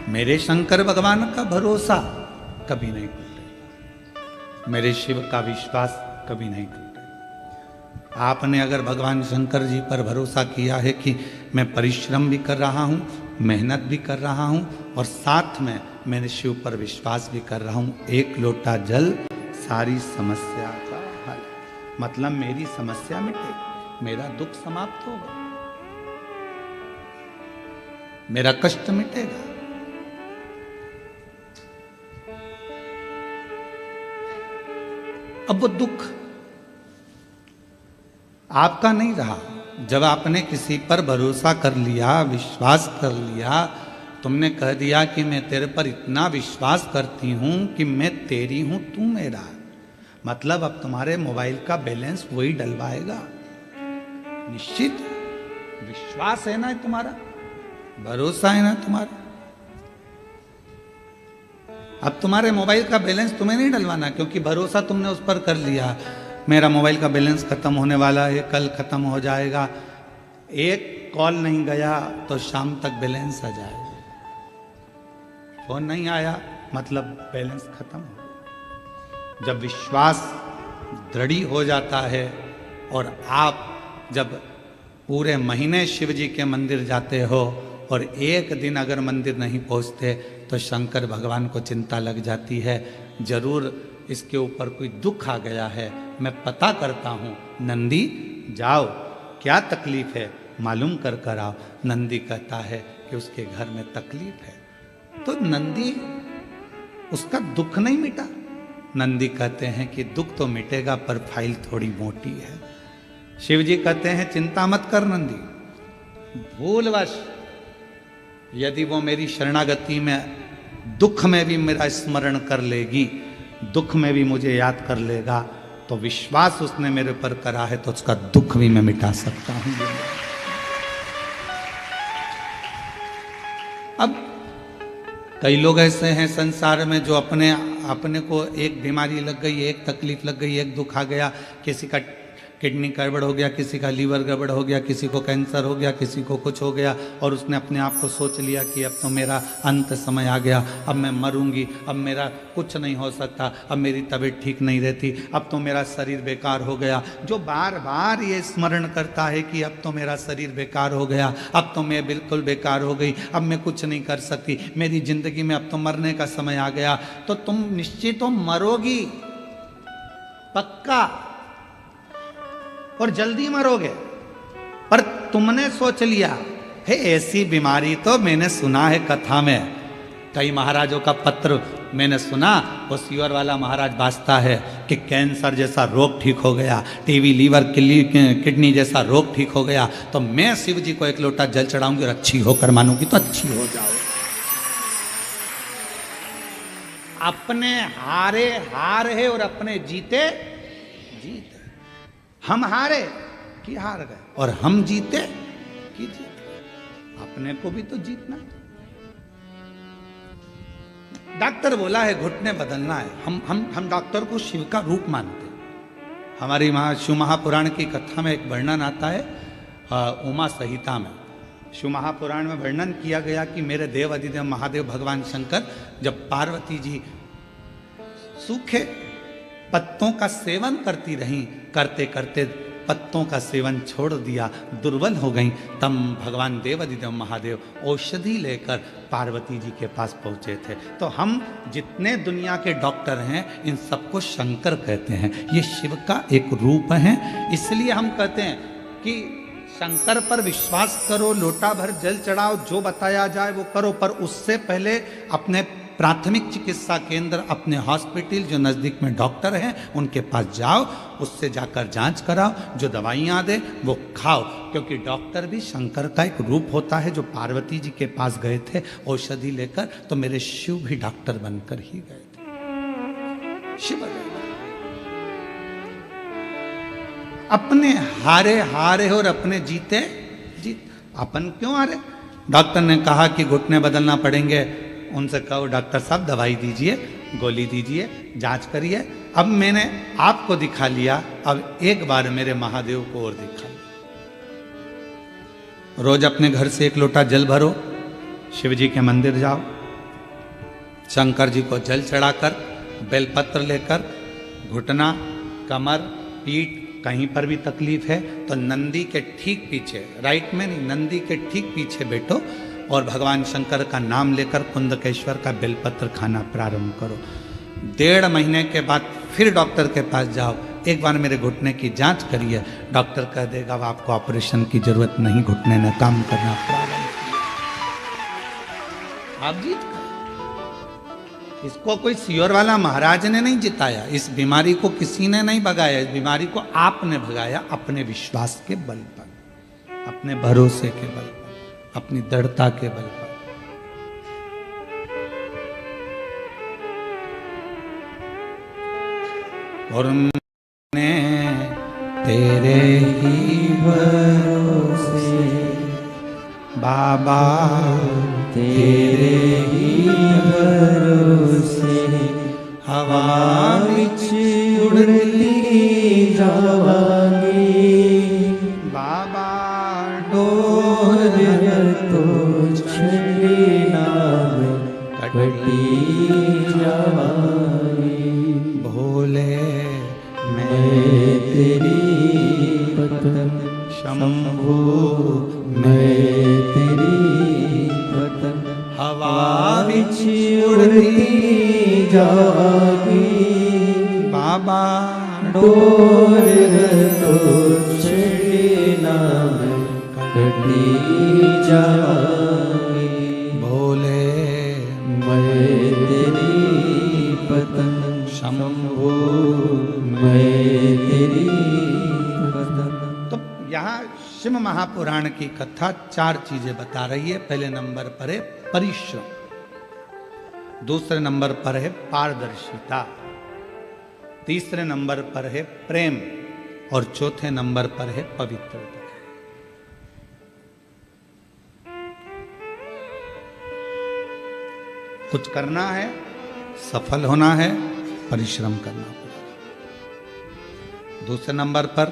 मेरे शंकर भगवान का भरोसा कभी नहीं टूटेगा, मेरे शिव का विश्वास कभी नहीं टूटेगा। आपने अगर भगवान शंकर जी पर भरोसा किया है कि मैं परिश्रम भी कर रहा हूँ, मेहनत भी कर रहा हूँ और साथ में मैंने शिव पर विश्वास भी कर रहा हूँ, एक लोटा जल सारी समस्या का हल, मतलब मेरी समस्या मिटेगी, मेरा दुख समाप्त होगा, मेरा कष्ट मिटेगा। अब वो दुख आपका नहीं रहा। जब आपने किसी पर भरोसा कर लिया, विश्वास कर लिया, तुमने कह दिया कि मैं तेरे पर इतना विश्वास करती हूं कि मैं तेरी हूं, तू मेरा, मतलब अब तुम्हारे मोबाइल का बैलेंस वही डलवाएगा। निश्चित विश्वास है ना तुम्हारा, भरोसा है ना तुम्हारा। अब तुम्हारे मोबाइल का बैलेंस तुम्हें नहीं डलवाना, क्योंकि भरोसा तुमने उस पर कर लिया। मेरा मोबाइल का बैलेंस खत्म होने वाला है, कल खत्म हो जाएगा, एक कॉल नहीं गया तो शाम तक बैलेंस आ जाएगा। फोन नहीं आया मतलब बैलेंस खत्म हो गया। जब विश्वास दृढ़ हो जाता है और आप जब पूरे महीने शिव जी के मंदिर जाते हो और एक दिन अगर मंदिर नहीं पहुंचते तो शंकर भगवान को चिंता लग जाती है, जरूर इसके ऊपर कोई दुख आ गया है, मैं पता करता हूँ। नंदी जाओ, क्या तकलीफ है मालूम कर कर आओ। नंदी कहता है कि उसके घर में तकलीफ है, तो नंदी उसका दुख नहीं मिटा। नंदी कहते हैं कि दुख तो मिटेगा पर फाइल थोड़ी मोटी है। शिव जी कहते हैं चिंता मत कर नंदी, भूलवश यदि वो मेरी शरणागति में दुख में भी मेरा स्मरण कर लेगी, दुख में भी मुझे याद कर लेगा, तो विश्वास उसने मेरे पर करा है तो उसका दुख भी मैं मिटा सकता हूं। अब कई लोग ऐसे हैं संसार में जो अपने को एक बीमारी लग गई, एक तकलीफ लग गई, एक दुख आ गया, किसी का किडनी गड़बड़ हो गया, किसी का लीवर गड़बड़ हो गया, किसी को कैंसर हो गया, किसी को कुछ हो गया, और उसने अपने आप को सोच लिया कि अब तो मेरा अंत समय आ गया, अब मैं मरूंगी, अब मेरा कुछ नहीं हो सकता, अब मेरी तबीयत ठीक नहीं रहती, अब तो मेरा शरीर बेकार हो गया। जो बार बार ये स्मरण करता है कि अब तो मेरा शरीर बेकार हो गया, अब तो मैं बिल्कुल बेकार हो गई, अब मैं कुछ नहीं कर सकती, मेरी जिंदगी में अब तो मरने का समय आ गया, तो तुम निश्चित तो मरोगी, पक्का, और जल्दी मरोगे। पर तुमने सोच लिया है ऐसी बीमारी तो मैंने सुना है कथा में, कई महाराजों का पत्र मैंने सुना, वो सीवर वाला महाराज बाजता है कि कैंसर जैसा रोग ठीक हो गया, टीवी लीवर किडनी जैसा रोग ठीक हो गया, तो मैं शिव जी को एक लोटा जल चढ़ाऊंगी और अच्छी होकर मानूंगी तो अच्छी हो जाओ। अपने हारे हार है और अपने जीते जीत। हम हारे कि हार गए और हम जीते कि जीत। अपने को भी तो जीतना। डॉक्टर बोला है घुटने बदलना है, हम डॉक्टर को शिव का रूप मानते हैं। हमारी शिव महापुराण की कथा में एक वर्णन आता है, उमा संहिता में शिव महापुराण में वर्णन किया गया कि मेरे देव अधिदेव महादेव भगवान शंकर जब पार्वती जी सूखे पत्तों का सेवन करती रहीं, करते करते पत्तों का सेवन छोड़ दिया, दुर्बल हो गईं, तब भगवान देवाधिदेव महादेव औषधि लेकर पार्वती जी के पास पहुंचे थे। तो हम जितने दुनिया के डॉक्टर हैं इन सबको शंकर कहते हैं, ये शिव का एक रूप है। इसलिए हम कहते हैं कि शंकर पर विश्वास करो, लोटा भर जल चढ़ाओ, जो बताया जाए वो करो, पर उससे पहले अपने प्राथमिक चिकित्सा केंद्र, अपने हॉस्पिटल जो नज़दीक में डॉक्टर हैं उनके पास जाओ, उससे जाकर जांच कराओ, जो दवाइयाँ दे वो खाओ, क्योंकि डॉक्टर भी शंकर का एक रूप होता है। जो पार्वती जी के पास गए थे औषधि लेकर, तो मेरे शिव भी डॉक्टर बनकर ही गए थे। शिव अपने हारे हारे और अपने जीते जीत। अपन क्यों हारे? डॉक्टर ने कहा कि घुटने बदलना पड़ेंगे, उनसे कहो डॉक्टर साहब दवाई दीजिए, गोली दीजिए, जांच करिए। अब मैंने आपको दिखा लिया, अब एक बार मेरे महादेव को और दिखा लिया। रोज अपने घर से एक लोटा जल भरो, शिव जी के मंदिर जाओ, शंकर जी को जल चढ़ाकर बेलपत्र लेकर घुटना, कमर, पीठ कहीं पर भी तकलीफ है तो नंदी के ठीक पीछे, राइट में नहीं, नंदी के ठीक पीछे बैठो और भगवान शंकर का नाम लेकर कुंदकेश्वर का बेलपत्र खाना प्रारंभ करो। 1.5 महीने के बाद फिर डॉक्टर के पास जाओ, एक बार मेरे घुटने की जांच करिए, डॉक्टर कह देगा अब आपको ऑपरेशन की जरूरत नहीं, घुटने ने काम करना प्रारंभ किया। आप जीत गए। इसको कोई सियोर वाला महाराज ने नहीं जिताया, इस बीमारी को किसी ने नहीं भगाया, इस बीमारी को आपने भगाया अपने विश्वास के बल पर, अपने भरोसे के बल पर, अपनी दृढ़ता के बल पर। और मैं तेरे ही भरोसे बाबा, तेरे ही भरोसे हवा विच उड़ती जावांगी बाबा, डोर तो छड़ी नाम कटी जावांगी। भोले मैं तेरी पतन शंभू, मैं तेरी पतन हवा विच उड़ती जागी बाबा, डोर तो छड़ी नाम कटी जागी। भोले मैं तेरी पतन शंभू, मैं तेरी पतन। तो यहाँ शिव महापुराण की कथा 4 चीजें बता रही है। पहले नंबर पर है परिश्रम, दूसरे नंबर पर है पारदर्शिता, तीसरे नंबर पर है प्रेम और चौथे नंबर पर है पवित्रता। कुछ करना है, सफल होना है, परिश्रम करना पड़ेगा। दूसरे नंबर पर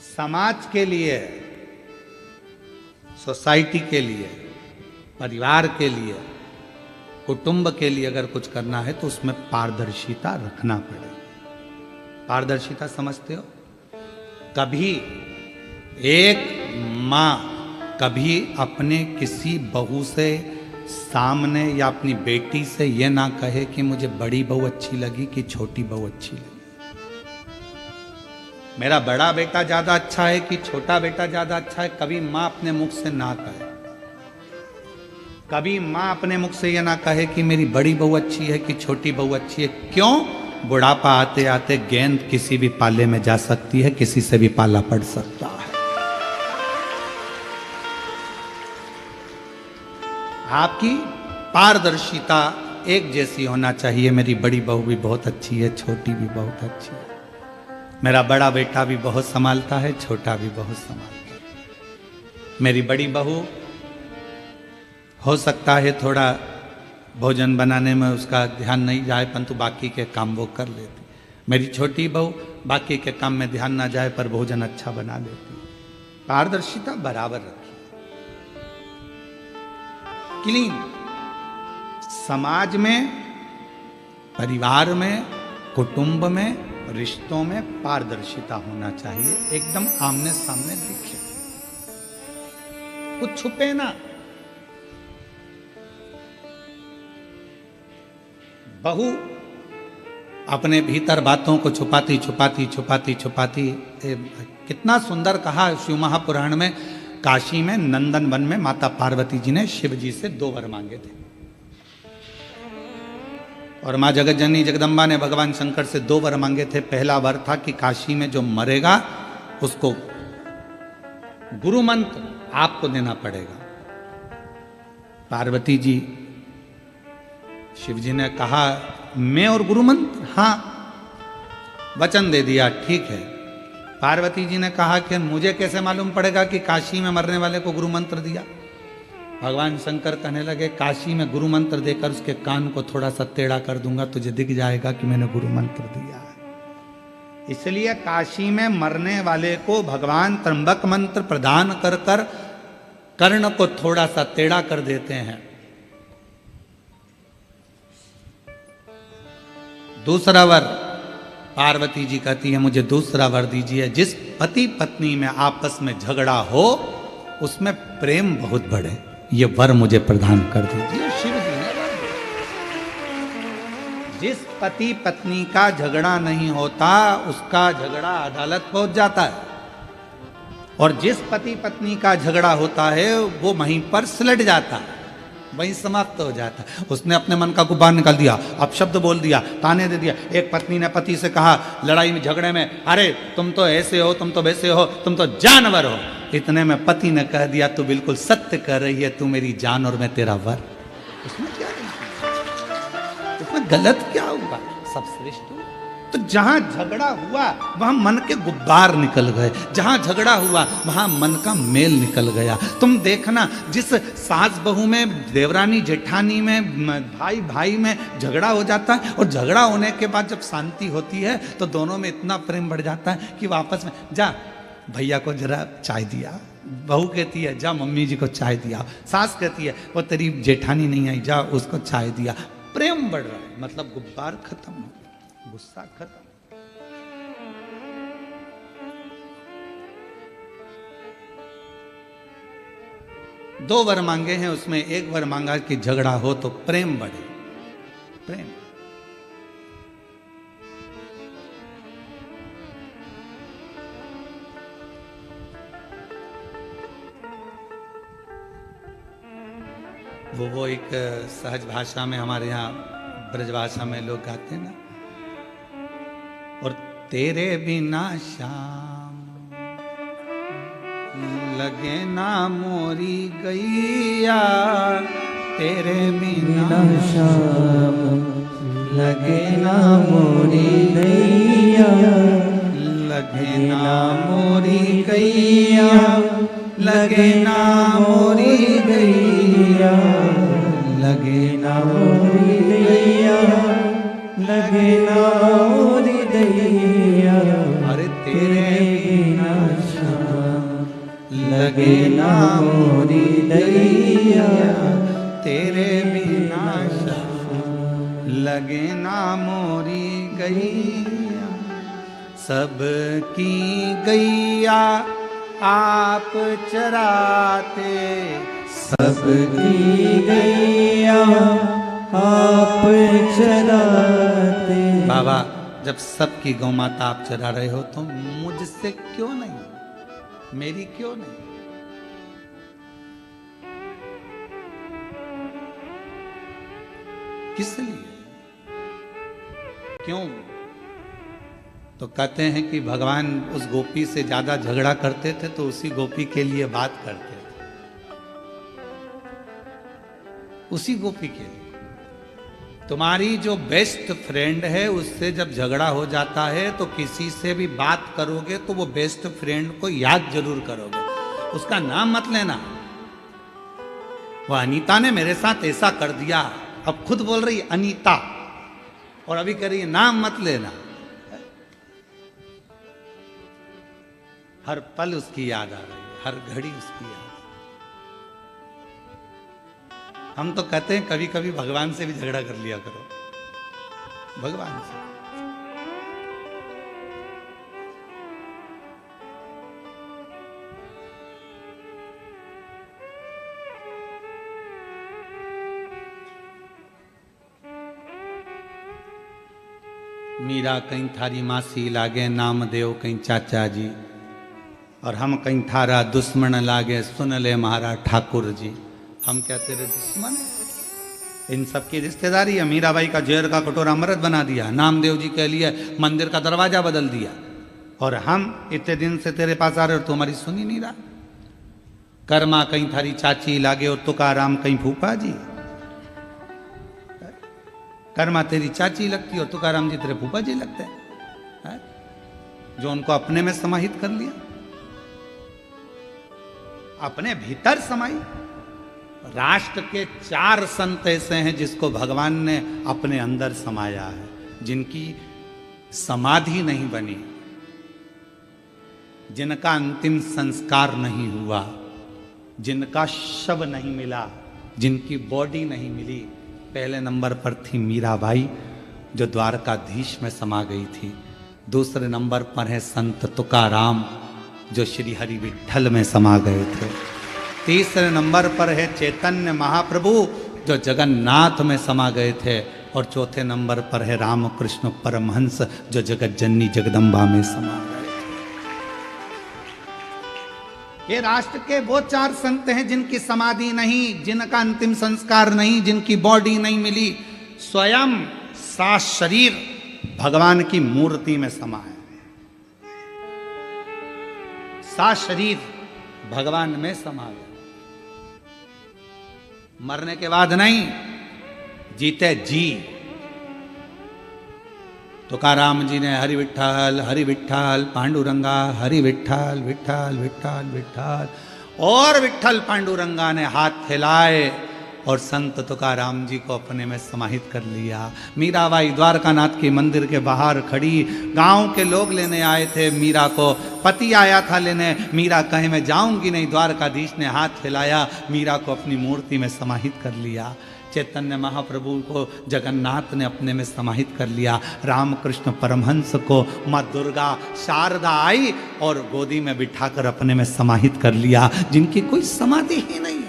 समाज के लिए, सोसाइटी के लिए, परिवार के लिए, कुटुंब के लिए अगर कुछ करना है तो उसमें पारदर्शिता रखना पड़ेगा। पारदर्शिता समझते हो? कभी एक माँ कभी अपने किसी बहू से सामने या अपनी बेटी से ये ना कहे कि मुझे बड़ी बहू अच्छी लगी कि छोटी बहू अच्छी लगी, मेरा बड़ा बेटा ज्यादा अच्छा है कि छोटा बेटा ज्यादा अच्छा है। कभी माँ अपने मुख से ना कहे, कभी माँ अपने मुख से ये ना कहे कि मेरी बड़ी बहू अच्छी है कि छोटी बहू अच्छी है। क्यों? बुढ़ापा आते आते गेंद किसी भी पाले में जा सकती है, किसी से भी पाला पड़ सकता है। आपकी पारदर्शिता एक जैसी होना चाहिए। मेरी बड़ी बहू भी बहुत अच्छी है, छोटी भी बहुत अच्छी है, मेरा बड़ा बेटा भी बहुत संभालता है, छोटा भी बहुत संभालता है। मेरी बड़ी बहू हो सकता है थोड़ा भोजन बनाने में उसका ध्यान नहीं जाए परंतु बाकी के काम वो कर लेती। मेरी छोटी बहू बाकी के काम में ध्यान ना जाए पर भोजन अच्छा बना लेती। पारदर्शिता बराबर रखी। क्लीन समाज में, परिवार में, कुटुंब में, रिश्तों में पारदर्शिता होना चाहिए। एकदम आमने सामने दिखे, कुछ छुपे ना। बहू अपने भीतर बातों को छुपाती छुपाती छुपाती छुपाती, कितना सुंदर कहा शिव महापुराण में। काशी में नंदन वन में माता पार्वती जी ने शिव जी से 2 वर मांगे थे और माँ जगत जननी जगदम्बा ने भगवान शंकर से 2 वर मांगे थे। पहला वर था कि काशी में जो मरेगा उसको गुरु मंत्र आपको देना पड़ेगा। पार्वती जी, शिव जी ने कहा मैं और गुरु मंत्र? हाँ, वचन दे दिया, ठीक है। पार्वती जी ने कहा कि मुझे कैसे मालूम पड़ेगा कि काशी में मरने वाले को गुरु मंत्र दिया? भगवान शंकर कहने लगे काशी में गुरु मंत्र देकर उसके कान को थोड़ा सा टेढ़ा कर दूंगा, तुझे दिख जाएगा कि मैंने गुरु मंत्र दिया है। इसलिए काशी में मरने वाले को भगवान त्र्यंबक मंत्र प्रदान कर कर कर्ण को थोड़ा सा टेढ़ा कर देते हैं। दूसरा वर, पार्वती जी कहती है मुझे दूसरा वर दीजिए, जिस पति पत्नी में आपस में झगड़ा हो उसमें प्रेम बहुत बढ़े, ये वर मुझे प्रदान कर दीजिए। शिव जी ने वर दिया। जिस पति पत्नी का झगड़ा नहीं होता उसका झगड़ा अदालत पहुंच जाता है, और जिस पति पत्नी का झगड़ा होता है वो वहीं पर सिलट जाता है, वहीं समाप्त हो जाता है। उसने अपने मन का गुब्बार निकाल दिया, अपशब्द बोल दिया, ताने दे दिया। एक पत्नी ने पति से कहा लड़ाई में झगड़े में, अरे तुम तो ऐसे हो, तुम तो वैसे हो, तुम तो जानवर हो। इतने में पति ने कह दिया तू बिल्कुल सत्य कह रही है, तू मेरी जान और मैं तेरा वर। उसमें क्या उसमें गलत क्या हुआ? सब श्रेष्ठ हुआ। तो जहां झगड़ा हुआ वहां मन के गुब्बार निकल गए, जहां झगड़ा हुआ वहां मन का मेल निकल गया। तुम देखना, जिस सास बहू में, देवरानी जेठानी में, भाई भाई में झगड़ा हो जाता है, और झगड़ा होने के बाद जब शांति होती है तो दोनों में इतना प्रेम बढ़ जाता है कि वापस में जा भैया को जरा चाय दिया, बहू कहती है जा मम्मी जी को चाय दिया, सास कहती है वो तेरी जेठानी नहीं आई जा उसको चाय दिया। प्रेम बढ़ रहा है, मतलब गुब्बार खत्म हो, गुस्सा खत्म। दो वर मांगे हैं, उसमें एक वर मांगा कि झगड़ा हो तो प्रेम बढ़े। प्रेम वो एक सहज भाषा में, हमारे यहाँ ब्रजभाषा में लोग गाते हैं ना, और तेरे बिना शाम लगे ना मोरी गैया, तेरे बिना शाम लगे ना मोरी गैया, लगे ना मोरी गैया, लगे ना मोरी गैया, लगे ना मोरी गैया, लगे ना मोरी गैया। अरे तेरे बिना लगे ना मोरी गैया, तेरे बिना लगे ना मोरी गैया। सबकी गैया आप चराते, सबकी गैया आप चराते। बाबा जब सबकी गौ माता आप चरा रहे हो तो मुझसे क्यों नहीं, मेरी क्यों नहीं? किस लिए, क्यों? तो कहते हैं कि भगवान उस गोपी से ज्यादा झगड़ा करते थे तो उसी गोपी के लिए बात करते थे, उसी गोपी के लिए। तुम्हारी जो बेस्ट फ्रेंड है उससे जब झगड़ा हो जाता है तो किसी से भी बात करोगे तो वो बेस्ट फ्रेंड को याद जरूर करोगे, उसका नाम मत लेना। वो अनीता ने मेरे साथ ऐसा कर दिया, अब खुद बोल रही अनीता, और अभी कह रही है नाम मत लेना। हर पल उसकी याद आ रही है, हर घड़ी उसकी याद। हम तो कहते हैं कभी कभी भगवान से भी झगड़ा कर लिया करो, भगवान से। मीरा कहीं थारी मासी लागे नामदेव कहीं चाचा जी, और हम कहीं थारा दुश्मन लागे सुन ले महाराज ठाकुर जी। हम क्या तेरे दुश्मन? इन सब की रिश्तेदारी है। मीराबाई का जहर का कटोरा अमृत बना दिया, नामदेव जी के लिए मंदिर का दरवाजा बदल दिया, और हम इतने दिन से तेरे पास आ रहे और तू हमारी सुन ही नहीं रहा। कर्मा कहीं थारी चाची लागे और तुकाराम कहीं फूफा जी। कर्मा तेरी चाची लगती और तुकाराम जी तेरे फूफा जी लगते हैं, जो उनको अपने में समाहित कर लिया, अपने भीतर समाई। राष्ट्र के 4 संत ऐसे हैं जिसको भगवान ने अपने अंदर समाया है, जिनकी समाधि नहीं बनी, जिनका अंतिम संस्कार नहीं हुआ, जिनका शव नहीं मिला, जिनकी बॉडी नहीं मिली। पहले नंबर पर थी मीराबाई, जो द्वारकाधीश में समा गई थी। दूसरे नंबर पर है संत तुकाराम, जो श्री हरि विठ्ठल में समा गए थे। तीसरे नंबर पर है चैतन्य महाप्रभु, जो जगन्नाथ में समा गए थे। और चौथे नंबर पर है रामकृष्ण परमहंस, जो जगत जननी जगदम्बा में समा गए। ये राष्ट्र के वो 4 संत हैं जिनकी समाधि नहीं, जिनका अंतिम संस्कार नहीं, जिनकी बॉडी नहीं मिली, स्वयं सात शरीर भगवान की मूर्ति में समा है। सात शरीर भगवान में समा गए। मरने के बाद नहीं, जीते जी। तुकाराम जी ने हरि विठ्ठल पांडुरंगा, हरि विठ्ठल विठ्ठल विठ्ठल विठ्ठल, और विठ्ठल पांडुरंगा ने हाथ हिलाए और संत तुकाराम जी को अपने में समाहित कर लिया। मीराबाई द्वारकानाथ के मंदिर के बाहर खड़ी, गांव के लोग लेने आए थे मीरा को, पति आया था लेने। मीरा कहे मैं जाऊंगी नहीं, द्वारकाधीश ने हाथ हिलाया, मीरा को अपनी मूर्ति में समाहित कर लिया। चैतन्य महाप्रभु को जगन्नाथ ने अपने में समाहित कर लिया। रामकृष्ण परमहंस को माँ दुर्गा शारदा आई और गोदी में बिठाकर अपने में समाहित कर लिया, जिनकी कोई समाधि ही नहीं है,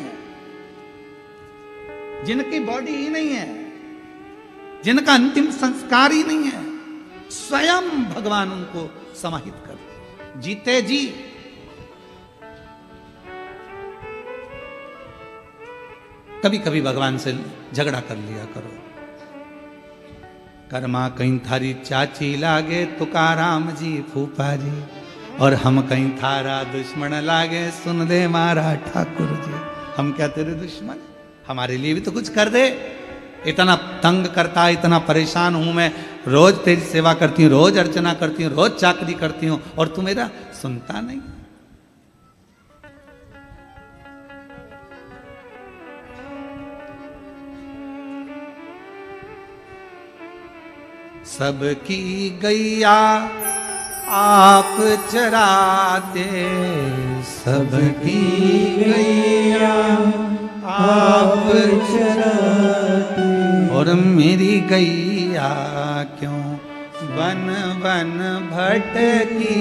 जिनकी बॉडी ही नहीं है, जिनका अंतिम संस्कार ही नहीं है। स्वयं भगवान उनको समाहित कर जीते जी। कभी कभी भगवान से झगड़ा कर लिया करो। कर्मा कहीं थारी चाची लागे तुकाराम जी फूफा जी, और हम कहीं थारा दुश्मन लागे सुन दे मारा ठाकुर जी। हम क्या तेरे दुश्मन? हमारे लिए भी तो कुछ कर दे। इतना तंग करता है, इतना परेशान हूं मैं, रोज तेरी सेवा करती हूँ, रोज अर्चना करती हूँ, रोज चाकरी करती हूँ, और तू मेरा सुनता नहीं। सबकी गैया आप चराते, सबकी गैया आप चराते, और मेरी गैया क्यों वन वन भटकी,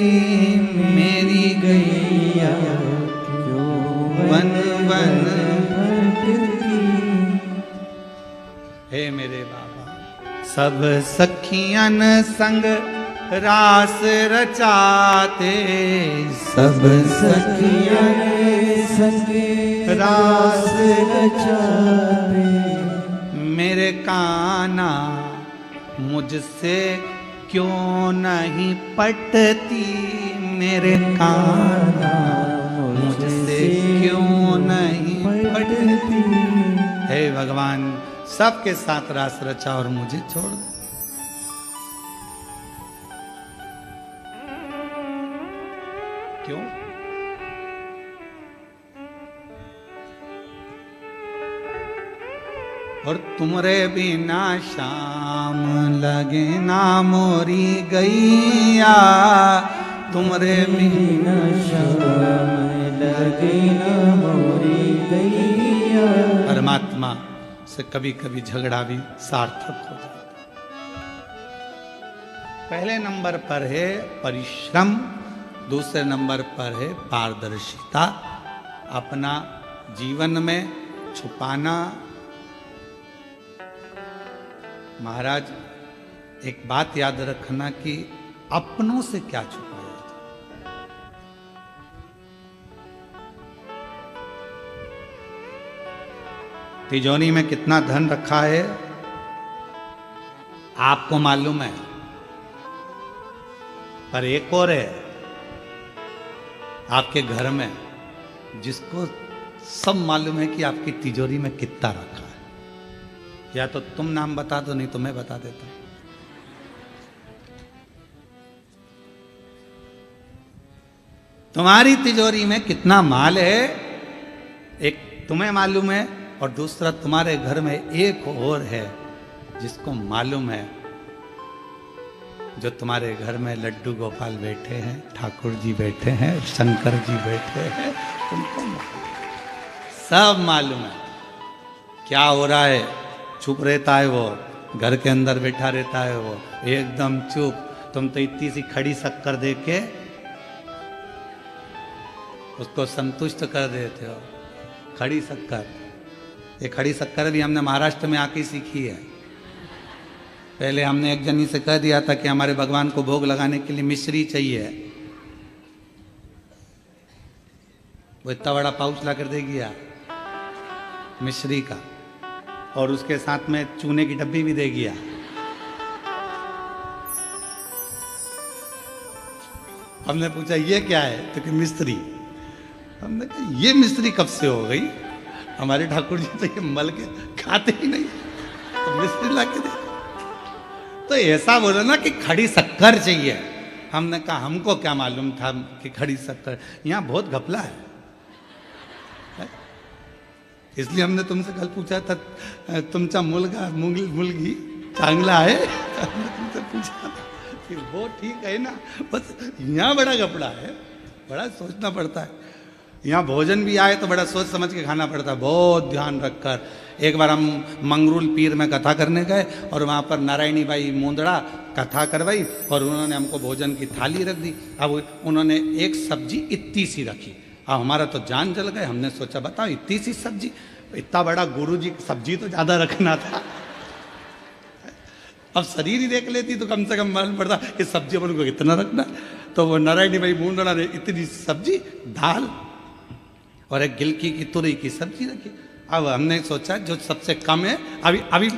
मेरी गैया क्यों वन वन भटकी। हे मेरे बाबा, सब सखियन संग रास रचाते, सब सखियन संग रास रचाते, मेरे कान्हा मुझसे क्यों नहीं पटती, मेरे कान्हा मुझसे क्यों नहीं पटती। हे भगवान, सबके साथ रास रचा और मुझे छोड़ दो। क्यों? और तुमरे बिना शाम लगे ना मोरी गैया, तुमरे बिना शाम लगे ना मोरी गैया। परमात्मा से कभी कभी झगड़ा भी सार्थक हो जाता। पहले नंबर पर है परिश्रम, दूसरे नंबर पर है पारदर्शिता। अपना जीवन में छुपाना। महाराज, एक बात याद रखना कि अपनों से क्या छुपाया जाए। तिजोरी में कितना धन रखा है आपको मालूम है, पर एक और है आपके घर में जिसको सब मालूम है कि आपकी तिजोरी में कितना रखा है। या तो तुम नाम बता दो, नहीं तो मैं बता देता हूं। तुम्हारी तिजोरी में कितना माल है, एक तुम्हें मालूम है, और दूसरा तुम्हारे घर में एक और है जिसको मालूम है। जो तुम्हारे घर में लड्डू गोपाल बैठे हैं, ठाकुर जी बैठे हैं, शंकर जी बैठे हैं, तुमको सब मालूम है क्या हो रहा है। चुप रहता है वो, घर के अंदर बैठा रहता है वो एकदम चुप। तुम तो इतनी सी खड़ी शक्कर दे के उसको संतुष्ट कर देते हो। खड़ी शक्कर, ये खड़ी शक्कर भी हमने महाराष्ट्र में आके सीखी है। पहले हमने एक जनी से कह दिया था कि हमारे भगवान को भोग लगाने के लिए मिश्री चाहिए, वो इतना बड़ा पाउच ला कर दे गया मिश्री का, और उसके साथ में चूने की डब्बी भी दे गया। हमने पूछा ये क्या है, तो कि मिश्री। हमने कहा ये मिश्री कब से हो गई, हमारे ठाकुर जी तो ये मल के खाते ही नहीं, तो मिश्री ला के दे। तो ऐसा बोलो ना कि खड़ी शक्कर चाहिए। हमने कहा हमको क्या मालूम था कि खड़ी शक्कर, यहाँ बहुत घपला है, इसलिए हमने तुमसे कल पूछा था तुमचा मुलगा मुलगी चांगला है, हमने तुमसे पूछा था कि वो ठीक है ना। बस यहाँ बड़ा घपला है, बड़ा सोचना पड़ता है। यहाँ भोजन भी आए तो बड़ा सोच समझ के खाना पड़ता है, बहुत ध्यान रखकर। एक बार हम मंगरूल पीर में कथा करने गए और वहाँ पर नारायणी बाई मुंदड़ा कथा करवाई और उन्होंने हमको भोजन की थाली रख दी। अब उन्होंने एक सब्जी इतनी सी रखी, अब हमारा तो जान जल गए। हमने सोचा बताओ इतनी सी सब्जी, इतना बड़ा गुरु जी सब्जी तो ज़्यादा रखना था। अब शरीर ही देख लेती तो कम से कम मालूम पड़ता कि सब्जी अपन को कितना रखना। तो वो नारायणी भाई मुंदड़ा ने इतनी सब्जी, दाल और एक गिलकी की तुरई की सब्जी रखी। अब हमने सोचा जो सबसे कम है अभी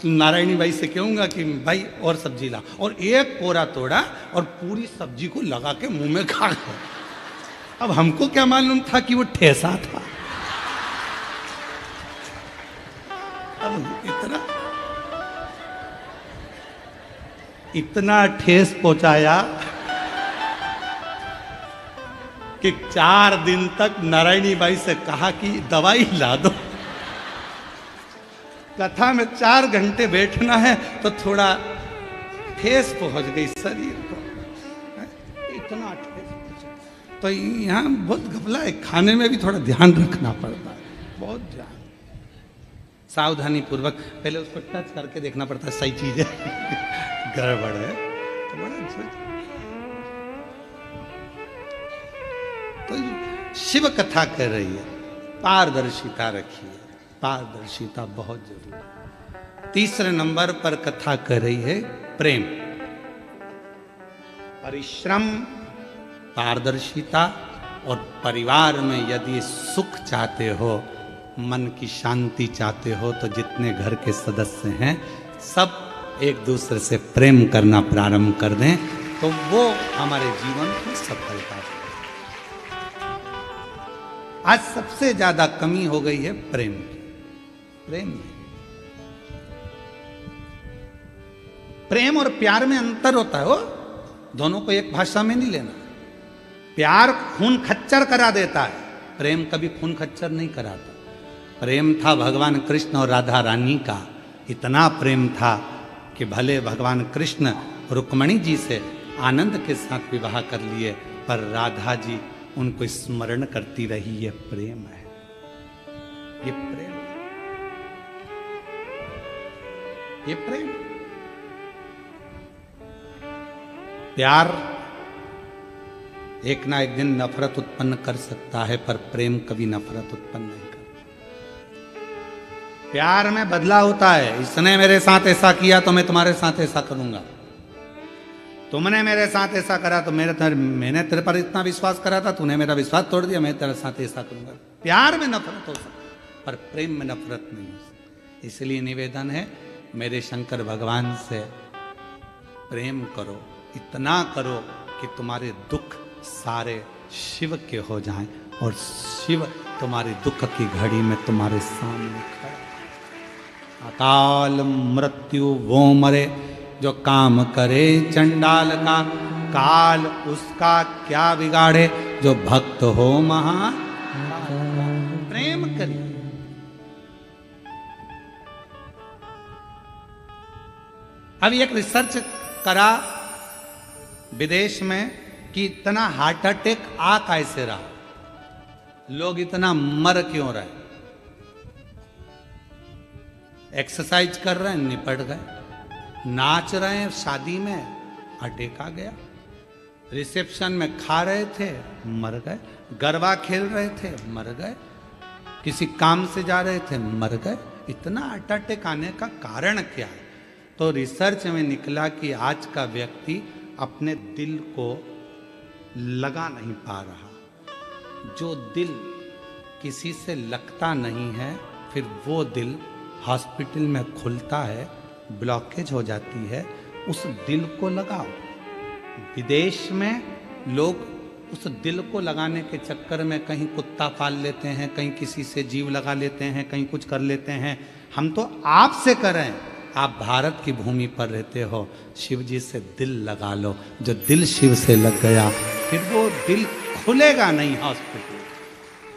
नारायणी भाई से कहूँगा कि भाई और सब्जी ला, और एक कोरा तोड़ा और पूरी सब्जी को लगा के मुंह में खा गया। अब हमको क्या मालूम था कि वो ठेसा था। अब इतना ठेस पहुंचाया कि 4 दिन तक नारायणी बाई से कहा कि दवाई ला दो। कथा में 4 घंटे बैठना है तो थोड़ा ठेस पहुंच गई शरीर को, इतना ठेस पहुंचा। तो यहाँ बहुत घपला है, खाने में भी थोड़ा ध्यान रखना पड़ता है, बहुत ध्यान, सावधानी पूर्वक। पहले उसको टच करके देखना पड़ता है सही चीज है गड़बड़ है तो बड़ा। तो शिव कथा कर रही है, पारदर्शिता रखिए, पारदर्शिता बहुत जरूरी है। तीसरे नंबर पर कथा कर रही है प्रेम, परिश्रम, पारदर्शिता और परिवार में यदि सुख चाहते हो, मन की शांति चाहते हो, तो जितने घर के सदस्य हैं सब एक दूसरे से प्रेम करना प्रारंभ कर दें तो वो हमारे जीवन की सफलता है। आज सबसे ज्यादा कमी हो गई है प्रेम की। प्रेम और प्यार में अंतर होता है, वो दोनों को एक भाषा में नहीं लेना। प्यार खून खच्चर करा देता है, प्रेम कभी खून खच्चर नहीं कराता। प्रेम था भगवान कृष्ण और राधा रानी का, इतना प्रेम था कि भले भगवान कृष्ण रुक्मणी जी से आनंद के साथ विवाह कर लिए, पर राधा जी उनको स्मरण करती रही। ये प्रेम है, ये प्रेम, ये प्रेम। प्यार एक ना एक दिन नफरत उत्पन्न कर सकता है, पर प्रेम कभी नफरत उत्पन्न नहीं करता। प्यार में बदला होता है, इसने मेरे साथ ऐसा किया तो मैं तुम्हारे साथ ऐसा करूंगा, तुमने मेरे साथ ऐसा करा तो मैंने तेरे पर इतना विश्वास करा था, तूने मेरा विश्वास तोड़ दिया, मैं तेरे साथ ऐसा करूंगा। प्यार में नफरत हो सकती है पर प्रेम में नफरत नहीं हो सकती। इसलिए निवेदन है मेरे शंकर भगवान से, प्रेम करो, इतना करो कि तुम्हारे दुख सारे शिव के हो जाएं और शिव तुम्हारे दुख की घड़ी में तुम्हारे सामने खड़ा। अकाल मृत्यु वो मरे जो काम करे चंडाल का, काल उसका क्या बिगाड़े जो भक्त हो महा। प्रेम करिए। अभी एक रिसर्च करा विदेश में कि इतना हार्ट अटैक आ कैसे रहा, लोग इतना मर क्यों रहे। एक्सरसाइज कर रहे हैं, निपट गए। नाच रहे हैं शादी में, अटेक आ गया। रिसेप्शन में खा रहे थे, मर गए। गरबा खेल रहे थे, मर गए। किसी काम से जा रहे थे, मर गए। इतना अटैक आने का कारण क्या है? तो रिसर्च में निकला कि आज का व्यक्ति अपने दिल को लगा नहीं पा रहा। जो दिल किसी से लगता नहीं है, फिर वो दिल हॉस्पिटल में खुलता है, ब्लॉकेज हो जाती है। उस दिल को लगाओ। विदेश में लोग उस दिल को लगाने के चक्कर में कहीं कुत्ता पाल लेते हैं, कहीं किसी से जीव लगा लेते हैं, कहीं कुछ कर लेते हैं। हम तो आपसे करें, आप भारत की भूमि पर रहते हो, शिव जी से दिल लगा लो। जो दिल शिव से लग गया, फिर वो दिल खुलेगा नहीं।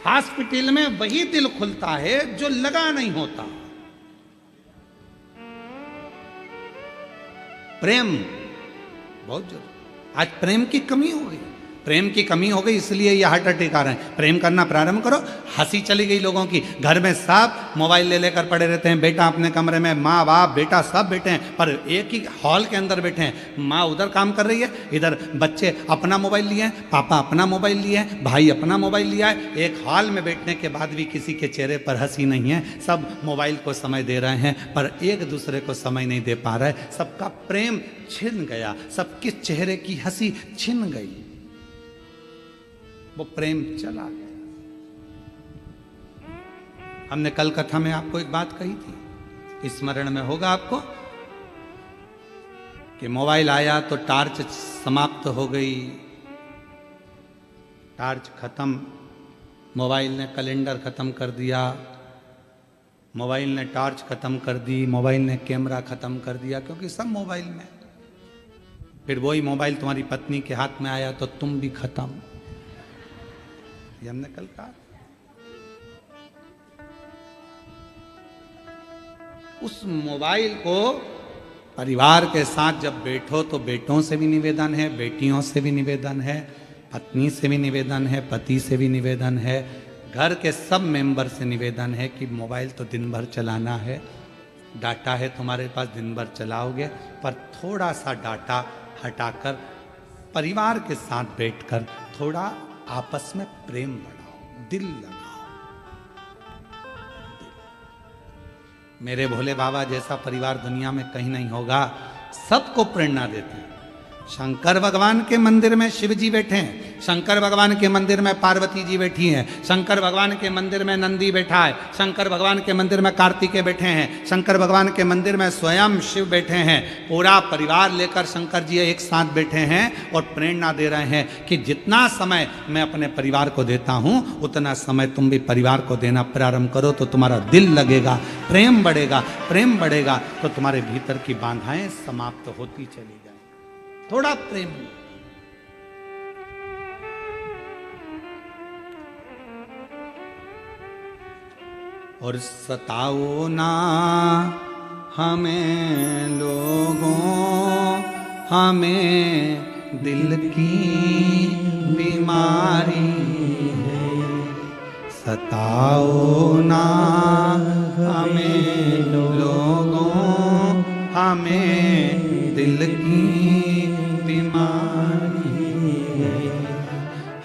हॉस्पिटल में वही दिल खुलता है जो लगा नहीं होता। प्रेम बहुत जरूरी। आज प्रेम की कमी हो गई, प्रेम की कमी हो गई, इसलिए ये हार्ट अटैक आ रहे हैं। प्रेम करना प्रारंभ करो। हंसी चली गई लोगों की। घर में सब मोबाइल ले लेकर पड़े रहते हैं। बेटा अपने कमरे में, माँ बाप बेटा सब बैठे हैं, पर एक ही हॉल के अंदर बैठे हैं। माँ उधर काम कर रही है, इधर बच्चे अपना मोबाइल लिए हैं, पापा अपना मोबाइल लिए हैं, भाई अपना मोबाइल लिया है। एक हॉल में बैठने के बाद भी किसी के चेहरे पर हंसी नहीं है। सब मोबाइल को समय दे रहे हैं, पर एक दूसरे को समय नहीं दे पा रहे। सबका प्रेम छिन गया, सबके चेहरे की हंसी छिन गई, वो प्रेम चला गया। हमने कल कथा में आपको एक बात कही थी, स्मरण में होगा आपको, कि मोबाइल आया तो टार्च समाप्त हो गई, टार्च खत्म, मोबाइल ने कैलेंडर खत्म कर दिया, मोबाइल ने टॉर्च खत्म कर दी, मोबाइल ने कैमरा खत्म कर दिया, क्योंकि सब मोबाइल में। फिर वही मोबाइल तुम्हारी पत्नी के हाथ में आया तो तुम भी खत्म। ये हमने कल कहा। उस मोबाइल को परिवार के साथ जब बैठो तो बेटों से भी निवेदन है, बेटियों से भी निवेदन है, पत्नी से भी निवेदन है, पति से भी निवेदन है, घर के सब मेंबर से निवेदन है कि मोबाइल तो दिन भर चलाना है, डाटा है तुम्हारे पास, दिन भर चलाओगे, पर थोड़ा सा डाटा हटाकर परिवार के साथ बैठकर थोड़ा आपस में प्रेम बढ़ाओ, दिल लगाओ। मेरे भोले बाबा जैसा परिवार दुनिया में कहीं नहीं होगा। सबको प्रेरणा देते हैं। शंकर भगवान के मंदिर में शिव जी बैठे हैं, शंकर भगवान के मंदिर में पार्वती जी बैठी हैं, शंकर भगवान के मंदिर में नंदी बैठा है, शंकर भगवान के मंदिर में कार्तिकेय बैठे हैं, शंकर भगवान के मंदिर में स्वयं शिव बैठे हैं। पूरा परिवार लेकर शंकर जी एक साथ बैठे हैं और प्रेरणा दे रहे हैं कि जितना समय मैं अपने परिवार को देता हूं, उतना समय तुम भी परिवार को देना प्रारंभ करो, तो तुम्हारा दिल लगेगा, प्रेम बढ़ेगा, प्रेम बढ़ेगा तो तुम्हारे भीतर की बाधाएं समाप्त होती चली जाएंगी। थोड़ा प्रेम। और सताओ ना हमें लोगों, हमें दिल की बीमारी है। सताओ ना हमें लोगों, हमें दिल की बीमारी है।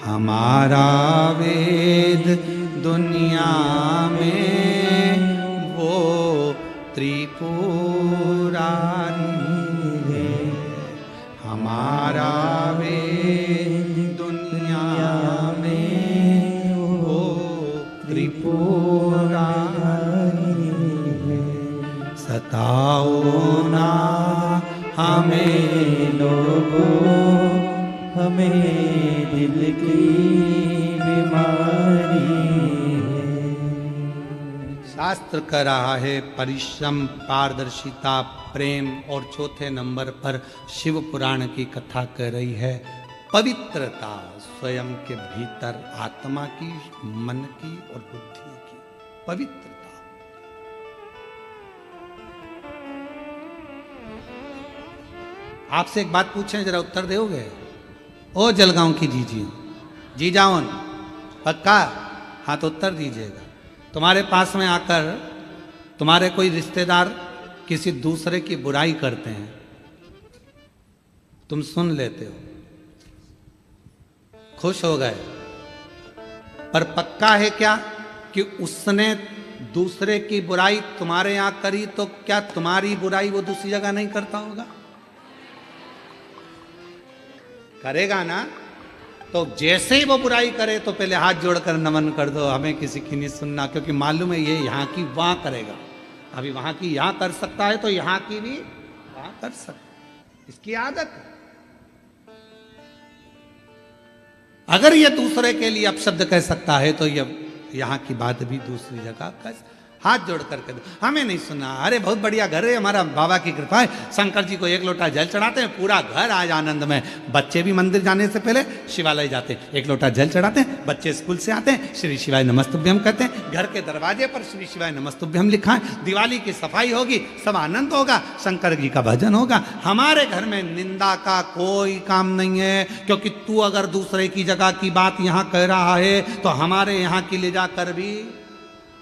हमारा वेद दुनिया में वो त्रिपुरारी है। हमारा वेद दुनिया में वो त्रिपुरारी है। सताओ ना हमें लोगों, हमें दिल की बीमारी है। शास्त्र कर रहा है परिश्रम, पारदर्शिता, प्रेम, और चौथे नंबर पर शिव पुराण की कथा कर रही है पवित्रता, स्वयं के भीतर आत्मा की, मन की और बुद्धि की पवित्रता। आपसे एक बात पूछें, जरा उत्तर दोगे? ओ जलगांव की जी जाओन पक्का? हाथ उत्तर दीजिएगा। तुम्हारे पास में आकर तुम्हारे कोई रिश्तेदार किसी दूसरे की बुराई करते हैं, तुम सुन लेते हो, खुश हो गए, पर पक्का है क्या कि उसने दूसरे की बुराई तुम्हारे यहां करी तो क्या तुम्हारी बुराई वो दूसरी जगह नहीं करता होगा? करेगा ना? तो जैसे ही वो बुराई करे तो पहले हाथ जोड़कर नमन कर दो, हमें किसी की नहीं सुनना, क्योंकि मालूम है ये यहां की वहां करेगा। अभी वहां की यहां कर सकता है तो यहां की भी वहां कर सकता, इसकी आदत है। अगर ये दूसरे के लिए अपशब्द कह सकता है तो ये यहां की बात भी दूसरी जगह कह। हाथ जोड़ करके दो, हमें नहीं सुना। अरे बहुत बढ़िया घर है हमारा, बाबा की कृपा है, शंकर जी को एक लोटा जल चढ़ाते हैं, पूरा घर आज आनंद में। बच्चे भी मंदिर जाने से पहले शिवालय जाते हैं, एक लोटा जल चढ़ाते हैं, बच्चे स्कूल से आते हैं, श्री शिवाय नमस्तुभ्यम कहते हैं, घर के दरवाजे पर श्री शिवाय नमस्तुभ्यम लिखा है, दिवाली की सफाई होगी, सब आनंद होगा, शंकर जी का भजन होगा। हमारे घर में निंदा का कोई काम नहीं है, क्योंकि तू अगर दूसरे की जगह की बात यहाँ कह रहा है तो हमारे यहाँ की ले जाकर भी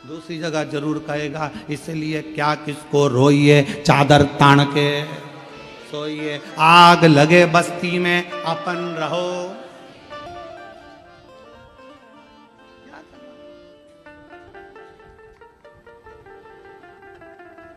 दूसरी जगह जरूर कहेगा। इसलिए क्या किसको रोइए, चादर तान के सोइए, आग लगे बस्ती में अपन रहो।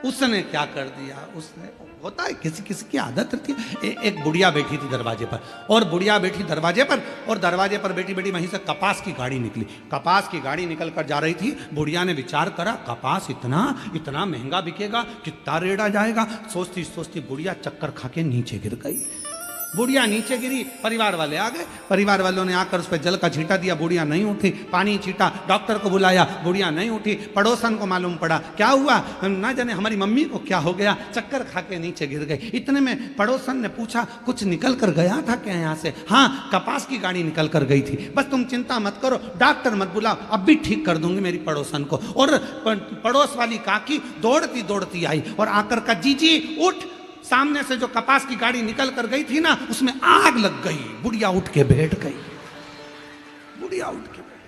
उसने क्या कर दिया, उसने होता है किसी किसी की आदत रहती है। एक बुढ़िया बैठी थी दरवाजे पर, और बुढ़िया बैठी दरवाजे पर, और दरवाजे पर बैठी बैठी वहीं से कपास की गाड़ी निकली। कपास की गाड़ी निकल कर जा रही थी। बुढ़िया ने विचार करा कपास इतना इतना महंगा बिकेगा, कितना रेड़ा जाएगा। सोचती सोचती बुढ़िया चक्कर खा के नीचे गिर गई। बुढ़िया नीचे गिरी, परिवार वाले आ गए, परिवार वालों ने आकर उस पर जल का छींटा दिया, बुढ़िया नहीं उठी, पानी छींटा, डॉक्टर को बुलाया, बुढ़िया नहीं उठी। पड़ोसन को मालूम पड़ा, क्या हुआ ना जाने हमारी मम्मी को क्या हो गया, चक्कर खा के नीचे गिर गई। इतने में पड़ोसन ने पूछा कुछ निकल कर गया था क्या यहाँ से? हाँ, कपास की गाड़ी निकल कर गई थी, बस तुम चिंता मत करो, डॉक्टर मत बुलाओ, अब भी ठीक कर दूंगी मेरी पड़ोसन को। और पड़ोस वाली काकी दौड़ती दौड़ती आई और आकर का जीजी उठ, सामने से जो कपास की गाड़ी निकल कर गई थी ना उसमें आग लग गई। बुढ़िया उठ के बैठ गई, बुढ़िया उठ के बैठ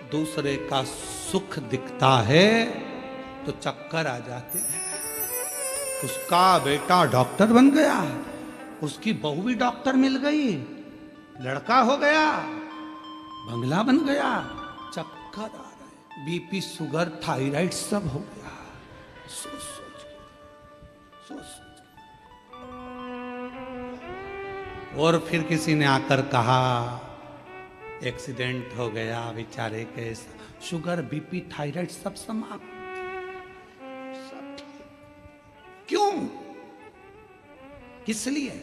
गई। दूसरे का सुख दिखता है तो चक्कर आ जाते हैं। उसका बेटा डॉक्टर बन गया, उसकी बहू भी डॉक्टर मिल गई, लड़का हो गया, बंगला बन गया, चक्कर आ रहे, बीपी शुगर थायराइड सब हो गया। सोच सोच और फिर किसी ने आकर कहा एक्सीडेंट हो गया बेचारे के, शुगर बीपी थायराइड सब समाप्त। क्यों? किस लिए?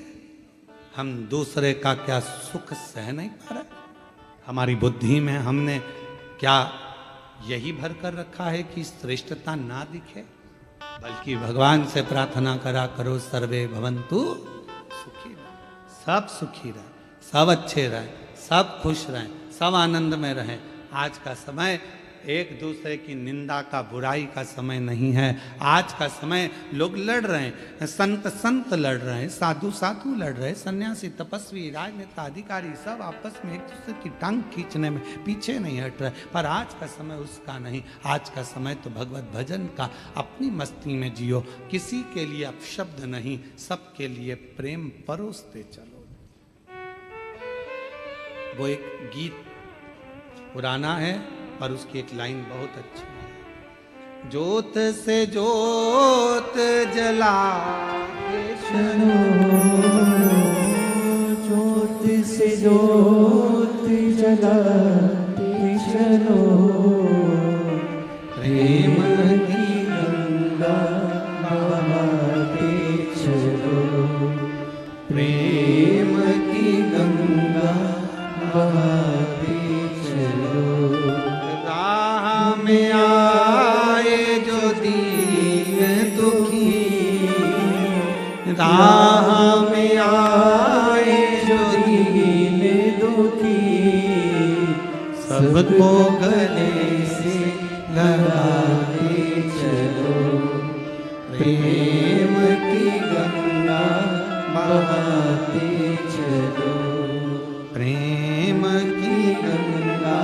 हम दूसरे का क्या सुख सह नहीं पा रहे? हमारी बुद्धि में हमने क्या यही भर कर रखा है कि श्रेष्ठता ना दिखे? बल्कि भगवान से प्रार्थना करा करो, सर्वे भवन्तु सुखी रहे, सब सुखी रहे, सब अच्छे रहे, सब खुश रहें, सब आनंद में रहें। आज का समय एक दूसरे की निंदा का, बुराई का समय नहीं है। आज का समय लोग लड़ रहे हैं, संत संत लड़ रहे हैं, साधु साधु लड़ रहे हैं, सन्यासी तपस्वी राजनेता अधिकारी सब आपस में एक दूसरे की टांग खींचने में पीछे नहीं हट रहे। पर आज का समय उसका नहीं। आज का समय तो भगवत भजन का। अपनी मस्ती में जियो, किसी के लिए अपशब्द नहीं, सबके लिए प्रेम परोसते चलो। वो एक गीत पुराना है पर उसकी एक लाइन बहुत अच्छी है। ज्योत से ज्योत जला के चलो, ज्योत से ज्योत जलाते चलो, प्रेम की गंगा बहाते चलो, प्रेम की गंगा बहाते चलो। राह में आए जो दीन दुखी, राह में आए जो दीन दुखी, सबको गले से लगाते चलो, प्रेम की गंगा बहाते चलो, प्रेम की गंगा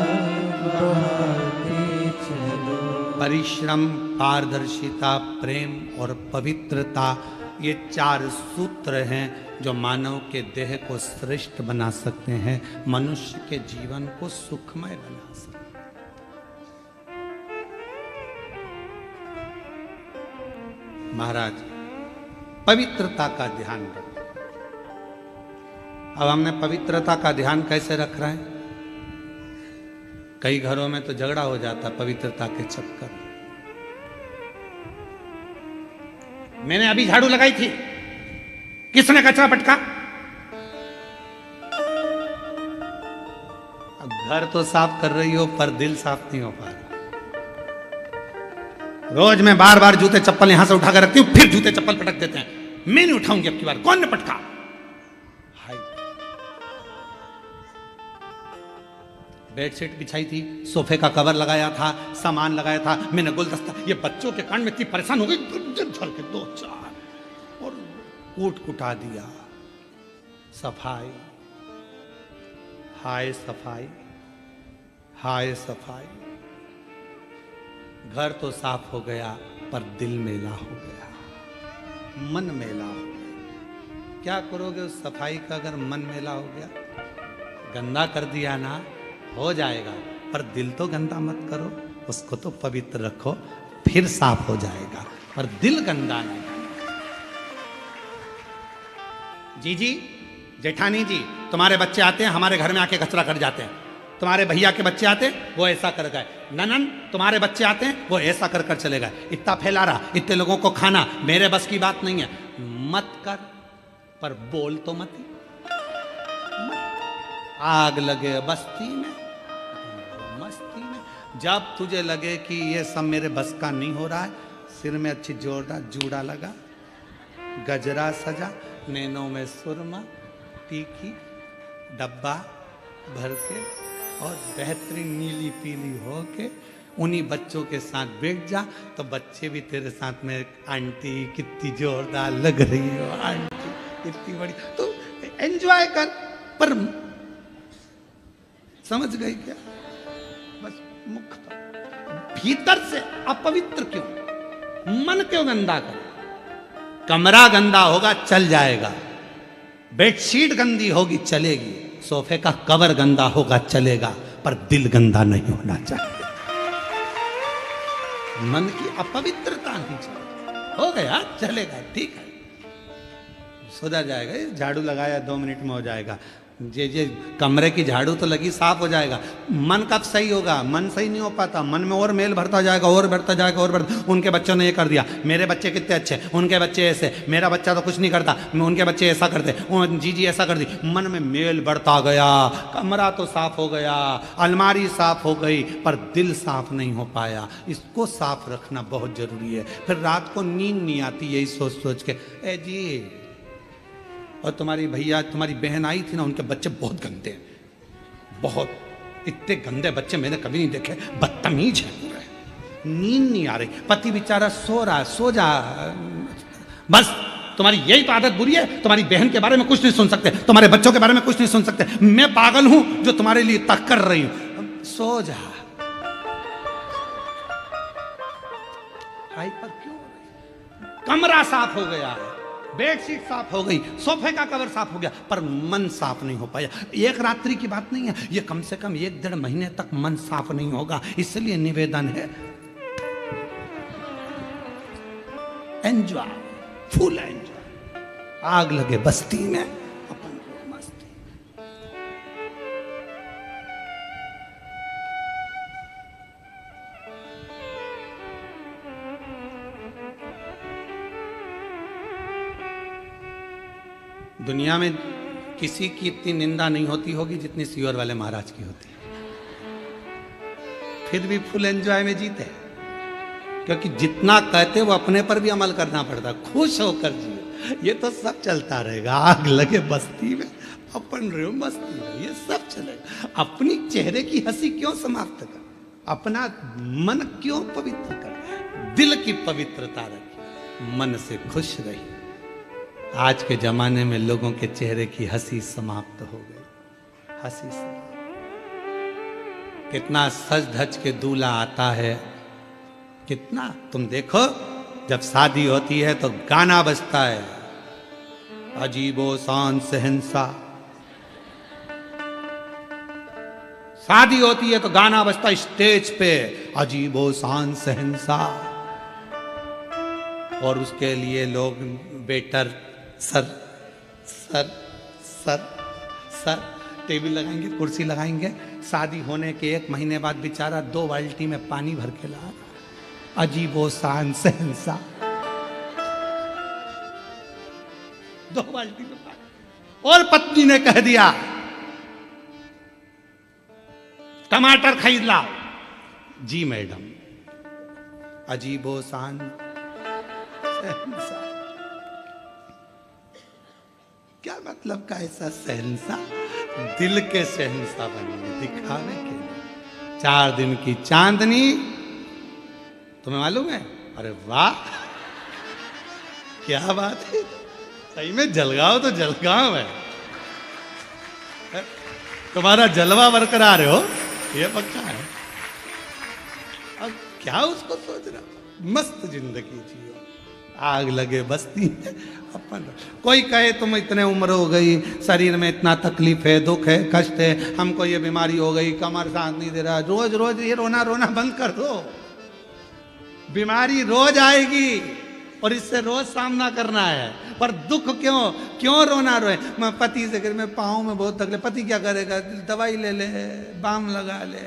बहाते चलो। परिश्रम, पारदर्शिता, प्रेम और पवित्रता, ये 4 सूत्र हैं जो मानव के देह को श्रेष्ठ बना सकते हैं, मनुष्य के जीवन को सुखमय बना सकते हैं। महाराज, पवित्रता का ध्यान रखो। अब हमने पवित्रता का ध्यान कैसे रख रहे हैं? कई घरों में तो झगड़ा हो जाता पवित्रता के चक्कर। मैंने अभी झाड़ू लगाई थी, किसने कचरा पटका? अब घर तो साफ कर रही हो पर दिल साफ नहीं हो पा रहा। रोज मैं बार बार जूते चप्पल यहां से उठा कर रखती हूं, फिर जूते चप्पल पटक देते हैं। मैं नहीं उठाऊंगी अब की बार। कौन ने पटका? हाय, बेडशीट बिछाई थी, सोफे का कवर लगाया था, सामान लगाया था, मैंने गुलदस्ता, ये बच्चों के कान में इतनी परेशान हो गई, झल के 2-4 और कूट कुटा दिया। सफाई, हाय सफाई, हाय सफाई। घर तो साफ हो गया पर दिल मेला हो गया, मन मेला हो गया। क्या करोगे उस सफाई का अगर मन मेला हो गया? गंदा कर दिया ना, हो जाएगा, पर दिल तो गंदा मत करो, उसको तो पवित्र रखो, फिर साफ हो जाएगा, पर दिल गंदा नहीं। जी, जेठानी जी, तुम्हारे बच्चे आते हैं हमारे घर में आके कचरा कर जाते हैं। तुम्हारे भैया के बच्चे आते वो ऐसा कर गए। ननन, तुम्हारे बच्चे आते हैं वो ऐसा कर कर चले गए। इतना फैला रहा, इतने लोगों को खाना, मेरे बस की बात नहीं है। मत कर, पर बोल तो मत। आग लगे बस्ती में, मस्ती में। जब तुझे लगे कि ये सब मेरे बस का नहीं हो रहा है, सिर में अच्छी जोरदार जूड़ा लगा, गजरा सजा, नैनों में सुरमा, टीकी, डब्बा भर के और बेहतरीन नीली पीली हो के उन्हीं बच्चों के साथ बैठ जा, तो बच्चे भी तेरे साथ में, आंटी कितनी जोरदार लग रही हो, आंटी कितनी बड़ी, तो एंजॉय कर। पर समझ गई क्या? बस मुख पर, भीतर से अपवित्र क्यों? मन क्यों गंदा कर? कमरा गंदा होगा चल जाएगा, बेडशीट गंदी होगी चलेगी, सोफे का कवर गंदा होगा चलेगा, पर दिल गंदा नहीं होना चाहिए। मन की अपवित्रता नहीं चाहिए। हो गया चलेगा, ठीक है, सुधर जाएगा। झाड़ू लगाया 2 मिनट में हो जाएगा। जे कमरे की झाड़ू तो लगी, साफ हो जाएगा। मन कब सही होगा? मन सही नहीं हो पाता, मन में और मेल भरता जाएगा, और बढ़ता जाएगा, और बढ़ता। उनके बच्चों ने ये कर दिया, मेरे बच्चे कितने अच्छे, उनके बच्चे ऐसे, मेरा बच्चा तो कुछ नहीं करता, उनके बच्चे ऐसा करते, जी ऐसा कर दी। मन में मेल बढ़ता गया, कमरा तो साफ हो गया, अलमारी साफ हो गई, पर दिल साफ नहीं हो पाया। इसको साफ रखना बहुत जरूरी है। फिर रात को नींद नहीं आती यही सोच सोच के, ए जी। और तुम्हारी भैया, तुम्हारी बहन आई थी ना, उनके बच्चे बहुत गंदे हैं, बहुत, इतने गंदे बच्चे मैंने कभी नहीं देखे, बदतमीज है पूरे, नींद नहीं आ रही, पति बेचारा सो रहा, सो जा। बस तुम्हारी यही तो आदत बुरी है, तुम्हारी बहन के बारे में कुछ नहीं सुन सकते, तुम्हारे बच्चों के बारे में कुछ नहीं सुन सकते। मैं पागल हूं जो तुम्हारे लिए तक कर रही हूं, सो जा। हाइपर क्यों? कमरा साफ हो गया, बेडशीट साफ हो गई, सोफे का कवर साफ हो गया, पर मन साफ नहीं हो पाया। एक रात्रि की बात नहीं है, ये कम से कम 1-1.5 महीने तक मन साफ नहीं होगा। इसलिए निवेदन है, एंजॉय, फुल एंजॉय। आग लगे बस्ती में, अपन को मस्ती। दुनिया में किसी की इतनी निंदा नहीं होती होगी जितनी सीवर वाले महाराज की होती है, फिर भी फुल एंजॉय में जीते, क्योंकि जितना कहते वो अपने पर भी अमल करना पड़ता। खुश होकर जियो, ये तो सब चलता रहेगा। आग लगे बस्ती में, अपन रहो मस्ती में, ये सब चलेगा। अपनी चेहरे की हंसी क्यों समाप्त कर? अपना मन क्यों पवित्र कर? दिल की पवित्रता रखी, मन से खुश रही। आज के जमाने में लोगों के चेहरे की हंसी समाप्त हो गई, हंसी समाप्त। कितना सज धज के दूल्हा आता है, कितना तुम देखो, जब शादी होती है तो गाना बजता है, अजीबो शान सहनसा। शादी होती है तो गाना बजता है स्टेज पे, अजीबो शान सहनसा। और उसके लिए लोग waiter sir sir sir sir table लगाएंगे, कुर्सी लगाएंगे। शादी होने के 1 महीने बाद बेचारा 2 बाल्टी में पानी भर के ला, अजीबो शान सहनसा। 2 बाल्टी में पानी। और पत्नी ने कह दिया टमाटर खरीद लाओ, जी मैडम, अजीबो शान सहनसा। क्या मतलब का ऐसा सहनसा? दिल के सहनसा बनेंगे, दिखावे के लिए। 4 दिन की चांदनी, तुम्हें मालूम है? अरे वाह, क्या बात है, सही में जलगांव तो जलगांव है। तुम्हारा जलवा बरकरार हो, ये पक्का है। अब क्या उसको सोच रहा, मस्त जिंदगी जियो, आग लगे बस्ती है अपन। कोई कहे तुम इतने उम्र हो गई, शरीर में इतना तकलीफ है, दुख है, कष्ट है, हमको ये बीमारी हो गई, कमर साथ नहीं दे रहा, रोज रोज ये रोना रोना बंद कर दो। बीमारी रोज आएगी और इससे रोज सामना करना है। पर दुख क्यों रोना रोए? मैं पति से कर, मैं पाँव में बहुत तकलीफ, पति क्या करेगा? दवाई ले ले, बाम लगा ले,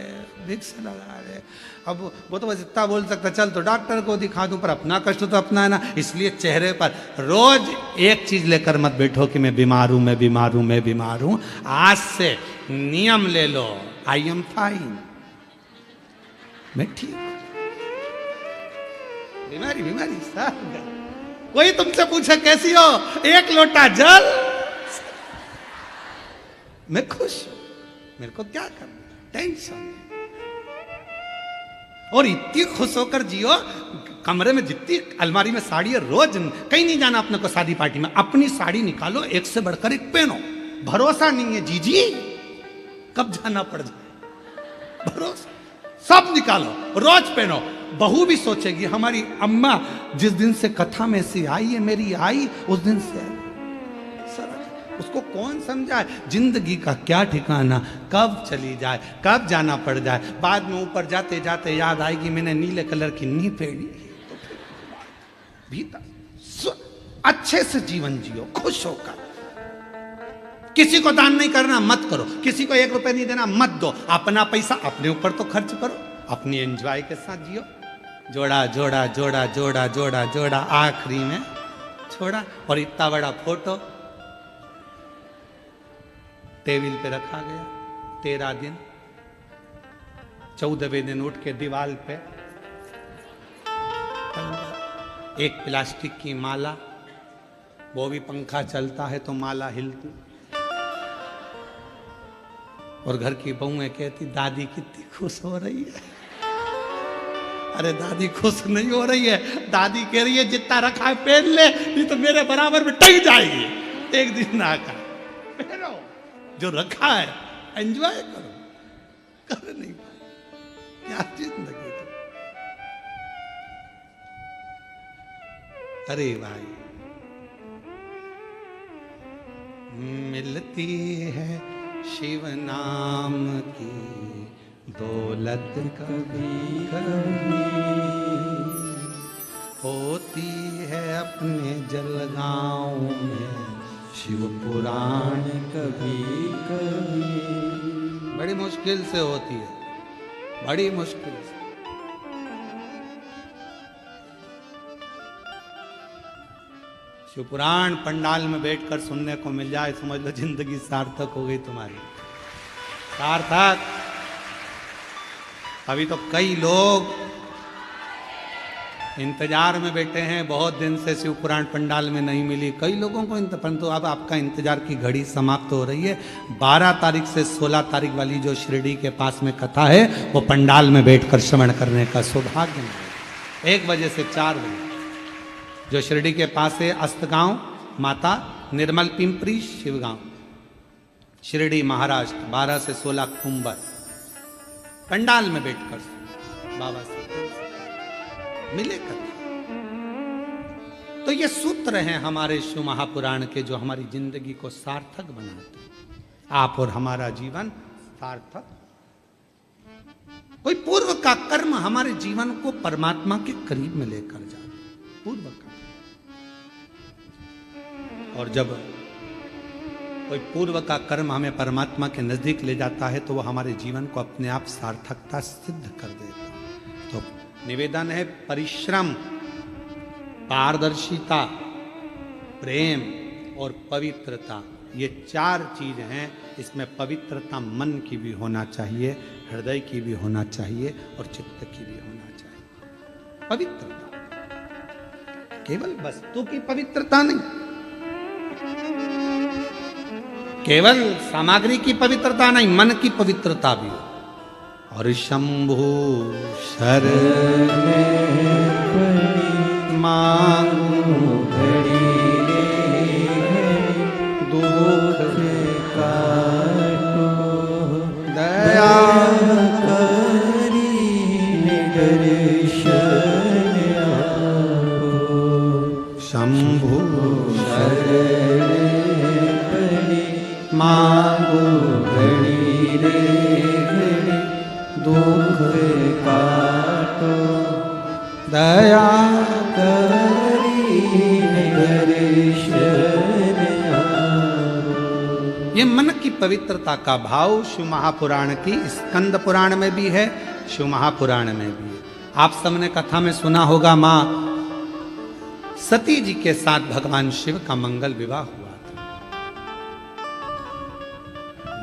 विक्स लगा ले। अब वो तो बस इतना बोल सकता, चल तो डॉक्टर को दिखा दूं, पर अपना कष्ट तो अपना है ना। इसलिए चेहरे पर रोज एक चीज लेकर मत बैठो कि मैं बीमार हूं, मैं बीमार हूं, मैं बीमार हूं। आज से नियम ले लो, आई एम फाइन, मैं ठीक हूं। बीमारी बीमारी सब। कोई तुमसे पूछे कैसी हो, 1 लोटा जल, मैं खुश हूं, मेरे को क्या करना, टेंशन नहीं। और इतनी खुश होकर जियो, कमरे में जितनी अलमारी में साड़ी है, रोज कहीं नहीं जाना अपने को शादी पार्टी में, अपनी साड़ी निकालो, एक से बढ़कर एक पहनो। भरोसा नहीं है जीजी, कब जाना पड़ जाए, भरोसा सब निकालो, रोज पहनो। बहू भी सोचेगी हमारी अम्मा जिस दिन से कथा में से आई है, मेरी आई उस दिन से सर, उसको कौन समझाए? जिंदगी का क्या ठिकाना, कब चली जाए, कब जाना पड़ जाए। बाद में ऊपर जाते जाते याद आएगी मैंने नीले कलर की नी पहनी। तो फिर भीतर अच्छे से जीवन जियो, खुश होकर। किसी को दान नहीं करना, मत करो। किसी को 1 रुपए नहीं देना, मत दो। अपना पैसा अपने ऊपर तो खर्च करो, अपनी एंजॉय के साथ जियो। जोड़ा जोड़ा जोड़ा जोड़ा जोड़ा जोड़ा, आखिरी में छोड़ा। और इतना बड़ा फोटो टेबल पे रखा गया। 13 दिन, 14वें दिन उठ के दीवार पे एक प्लास्टिक की माला, वो भी पंखा चलता है तो माला हिलती। और घर की बहुएं कहती दादी कितनी खुश हो रही है। अरे दादी खुश नहीं हो रही है, दादी कह रही है जितना रखा है पहन ले, नहीं तो मेरे बराबर में टंग जाएगी। एक दिन ना का पहनो, जो रखा है एंजॉय करो। कर नहीं पाए, क्या जिंदगी तो। अरे भाई, मिलती है शिव नाम की दौलत कभी कभी, होती है अपने जलगांव में शिव पुराण। कभी कभी, बड़ी मुश्किल से होती है, बड़ी मुश्किल से। शिवपुराण पंडाल में बैठकर सुनने को मिल जाए, समझ लो जिंदगी सार्थक हो गई तुम्हारी, सार्थक। अभी तो कई लोग इंतजार में बैठे हैं, बहुत दिन से शिवपुराण पंडाल में नहीं मिली कई लोगों को। परंतु अब आपका इंतजार की घड़ी समाप्त हो रही है। 12 तारीख से 16 तारीख वाली जो शिरडी के पास में कथा है, वो पंडाल में बैठकर श्रवण करने का सौभाग्य मिलेगा। 1 बजे से 4 बजे जो शिरडी के पास है, अस्तगांव माता निर्मल पिंपरी शिवगांव, शिरडी महाराष्ट्र। 12 से 16 अक्टूबर पंडाल में बैठकर बाबा से मिलेगा। तो ये सूत्र हैं हमारे शिव महापुराण के जो हमारी जिंदगी को सार्थक बनाते हैं। आप और हमारा जीवन सार्थक। कोई पूर्व का कर्म हमारे जीवन को परमात्मा के करीब में लेकर जाता है, पूर्व का। और जब कोई पूर्व का कर्म हमें परमात्मा के नजदीक ले जाता है तो वो हमारे जीवन को अपने आप सार्थकता सिद्ध कर देता है। तो निवेदन है, परिश्रम, पारदर्शिता, प्रेम और पवित्रता, ये 4 चीज हैं। इसमें पवित्रता मन की भी होना चाहिए, हृदय की भी होना चाहिए और चित्त की भी होना चाहिए। पवित्रता केवल वस्तु की पवित्रता नहीं, केवल सामग्री की पवित्रता नहीं, मन की पवित्रता भी हो। और शंभु शरण मांगू घड़ी दुख काटो, दया करी दर्शन आपो। शंभु शरण मांगो घड़ी रे घड़ी दुख काटो, दया करी दर्शन आपो। ये मन की पवित्रता का भाव शिव महापुराण की स्कंद पुराण में भी है, शिव महापुराण में भी है। आप सबने कथा में सुना होगा, मां सती जी के साथ भगवान शिव का मंगल विवाह हुआ।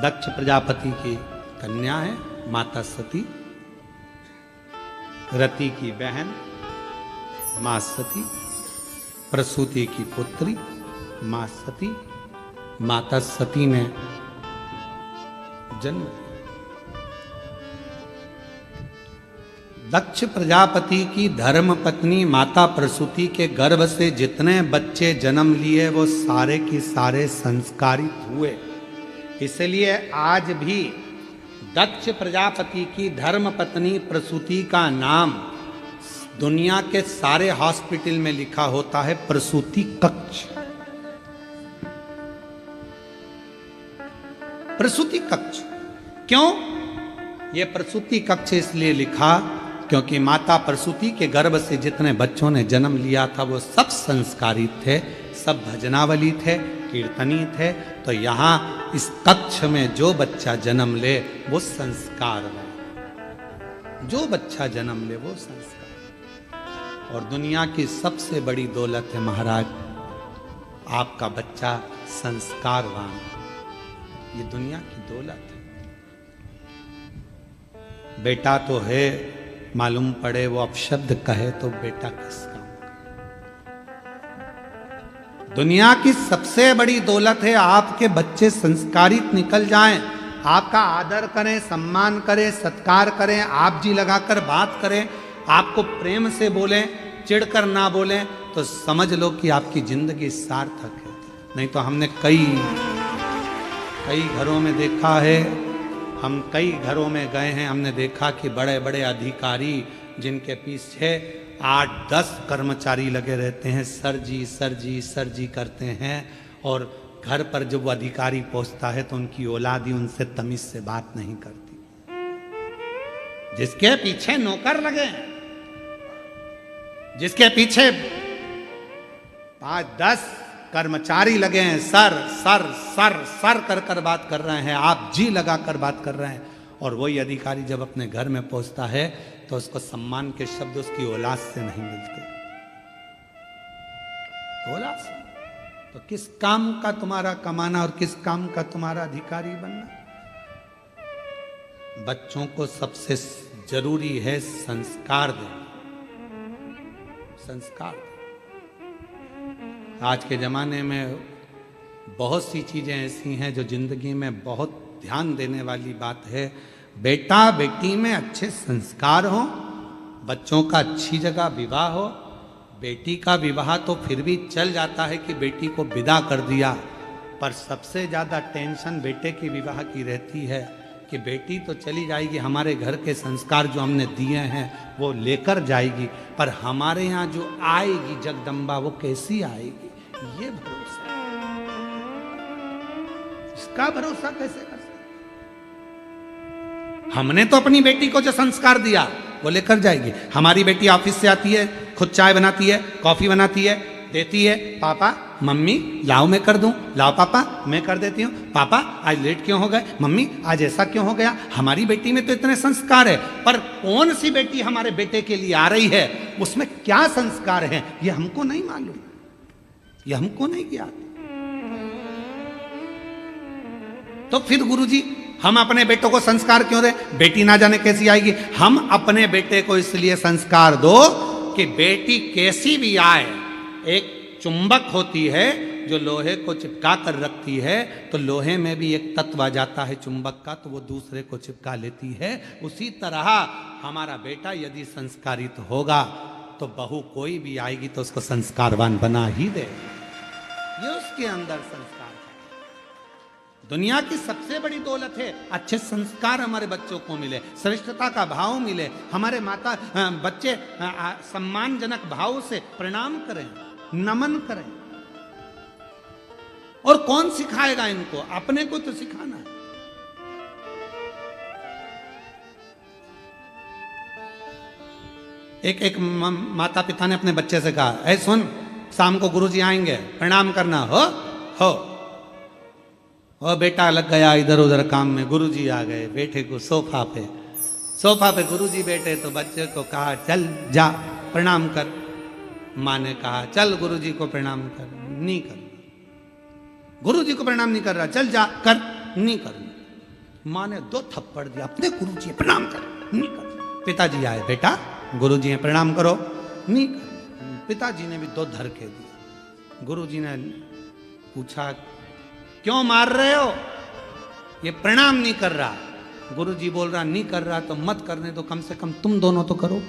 दक्ष प्रजापति की कन्या है माता सती, रति की बहन मां सती, प्रसूति की पुत्री मां सती। माता सती ने जन्म दिया। दक्ष प्रजापति की धर्म पत्नी माता प्रसूति के गर्भ से जितने बच्चे जन्म लिए वो सारे के सारे संस्कारित हुए। इसलिए आज भी दक्ष प्रजापति की धर्म पत्नी प्रसूति का नाम दुनिया के सारे हॉस्पिटल में लिखा होता है प्रसूति कक्ष। प्रसूति कक्ष क्यों? यह प्रसूति कक्ष इसलिए लिखा क्योंकि माता प्रसूति के गर्भ से जितने बच्चों ने जन्म लिया था वो सब संस्कारित थे, सब भजनावली थे, कीर्तनी थे। तो यहाँ इस कक्ष में जो बच्चा जन्म ले वो संस्कार हो, जो बच्चा जन्म ले वो संस्कार। और दुनिया की सबसे बड़ी दौलत है महाराज, आपका बच्चा संस्कारवान, ये दुनिया की दौलत है। बेटा तो है, मालूम पड़े वो अपशब्द कहे तो बेटा किस काम का। दुनिया की सबसे बड़ी दौलत है आपके बच्चे संस्कारित निकल जाएं, आपका आदर करें, सम्मान करें, सत्कार करें, आप जी लगाकर बात करें, आपको प्रेम से बोलें, चिढ़कर ना बोलें, तो समझ लो कि आपकी जिंदगी सार्थक है। नहीं तो हमने कई घरों में देखा है, हम कई घरों में गए हैं, हमने देखा कि बड़े बड़े अधिकारी जिनके पीछे 8-10 कर्मचारी लगे रहते हैं, सर जी सर जी सर जी करते हैं, और घर पर जब वो अधिकारी पहुंचता है तो उनकी औलाद ही उनसे तमीज से बात नहीं करती। जिसके पीछे नौकर लगे, जिसके पीछे 5-10 कर्मचारी लगे हैं, सर सर सर सर कर कर बात कर रहे हैं, आप जी लगा कर बात कर रहे हैं, और वही अधिकारी जब अपने घर में पहुंचता है तो उसको सम्मान के शब्द उसकी औलाद से नहीं मिलते। औलाद से तो किस काम का तुम्हारा कमाना और किस काम का तुम्हारा अधिकारी बनना? बच्चों को सबसे जरूरी है संस्कार देना, संस्कार। आज के ज़माने में बहुत सी चीज़ें ऐसी हैं जो ज़िंदगी में बहुत ध्यान देने वाली बात है। बेटा बेटी में अच्छे संस्कार हो, बच्चों का अच्छी जगह विवाह हो। बेटी का विवाह तो फिर भी चल जाता है कि बेटी को विदा कर दिया, पर सबसे ज़्यादा टेंशन बेटे के विवाह की रहती है कि बेटी तो चली जाएगी, हमारे घर के संस्कार जो हमने दिए हैं वो लेकर जाएगी, पर हमारे यहाँ जो आएगी जगदम्बा वो कैसी आएगी, ये भरोसा, इसका भरोसा कैसे कर सकते? हमने तो अपनी बेटी को जो संस्कार दिया वो लेकर जाएगी। हमारी बेटी ऑफिस से आती है, खुद चाय बनाती है, कॉफी बनाती है, देती है, पापा मम्मी लाओ मैं कर दूं, लाओ पापा मैं कर देती हूँ, पापा आज लेट क्यों हो गए, मम्मी आज ऐसा क्यों हो गया। हमारी बेटी में तो इतने संस्कार है, पर कौन सी बेटी हमारे बेटे के लिए आ रही है, उसमें क्या संस्कार है, ये हमको नहीं मालूम, ये हमको नहीं ज्ञात। तो फिर गुरुजी हम अपने बेटों को संस्कार क्यों दें, बेटी ना जाने कैसी आएगी। हम अपने बेटे को इसलिए संस्कार दो कि बेटी कैसी भी आए, एक चुंबक होती है जो लोहे को चिपका कर रखती है, तो लोहे में भी एक तत्व आ जाता है चुंबक का, तो वो दूसरे को चिपका लेती है। उसी तरह हमारा बेटा यदि संस्कारित होगा तो बहू कोई भी आएगी तो उसको संस्कारवान बना ही दे, ये उसके अंदर संस्कार। दुनिया की सबसे बड़ी दौलत है अच्छे संस्कार हमारे बच्चों को मिले, श्रेष्ठता का भाव मिले, हमारे माता बच्चे सम्मानजनक भाव से प्रणाम करें, नमन करें। और कौन सिखाएगा इनको, अपने को तो सिखाना है। एक माता पिता ने अपने बच्चे से कहा, ऐ सुन, शाम को गुरुजी आएंगे, प्रणाम करना हो। और बेटा लग गया इधर उधर काम में, गुरुजी आ गए, बेटे को सोफा पे गुरुजी बैठे, तो बच्चे को कहा चल जा प्रणाम कर। माँ ने कहा चल गुरुजी को प्रणाम कर, नहीं कर, गुरुजी को प्रणाम नहीं कर रहा, चल जा कर, नहीं कर। माँ ने 2 थप्पड़ दिया, अपने गुरुजी प्रणाम कर, नहीं कर। पिताजी आए, बेटा गुरुजी हैं प्रणाम करो, नहीं कर। पिताजी ने भी 2 धरके दिए। गुरुजी ने पूछा क्यों मार रहे हो, ये प्रणाम नहीं कर रहा। गुरुजी बोल रहा नहीं कर रहा तो मत करने दो, कम से कम तुम दोनों तो करो।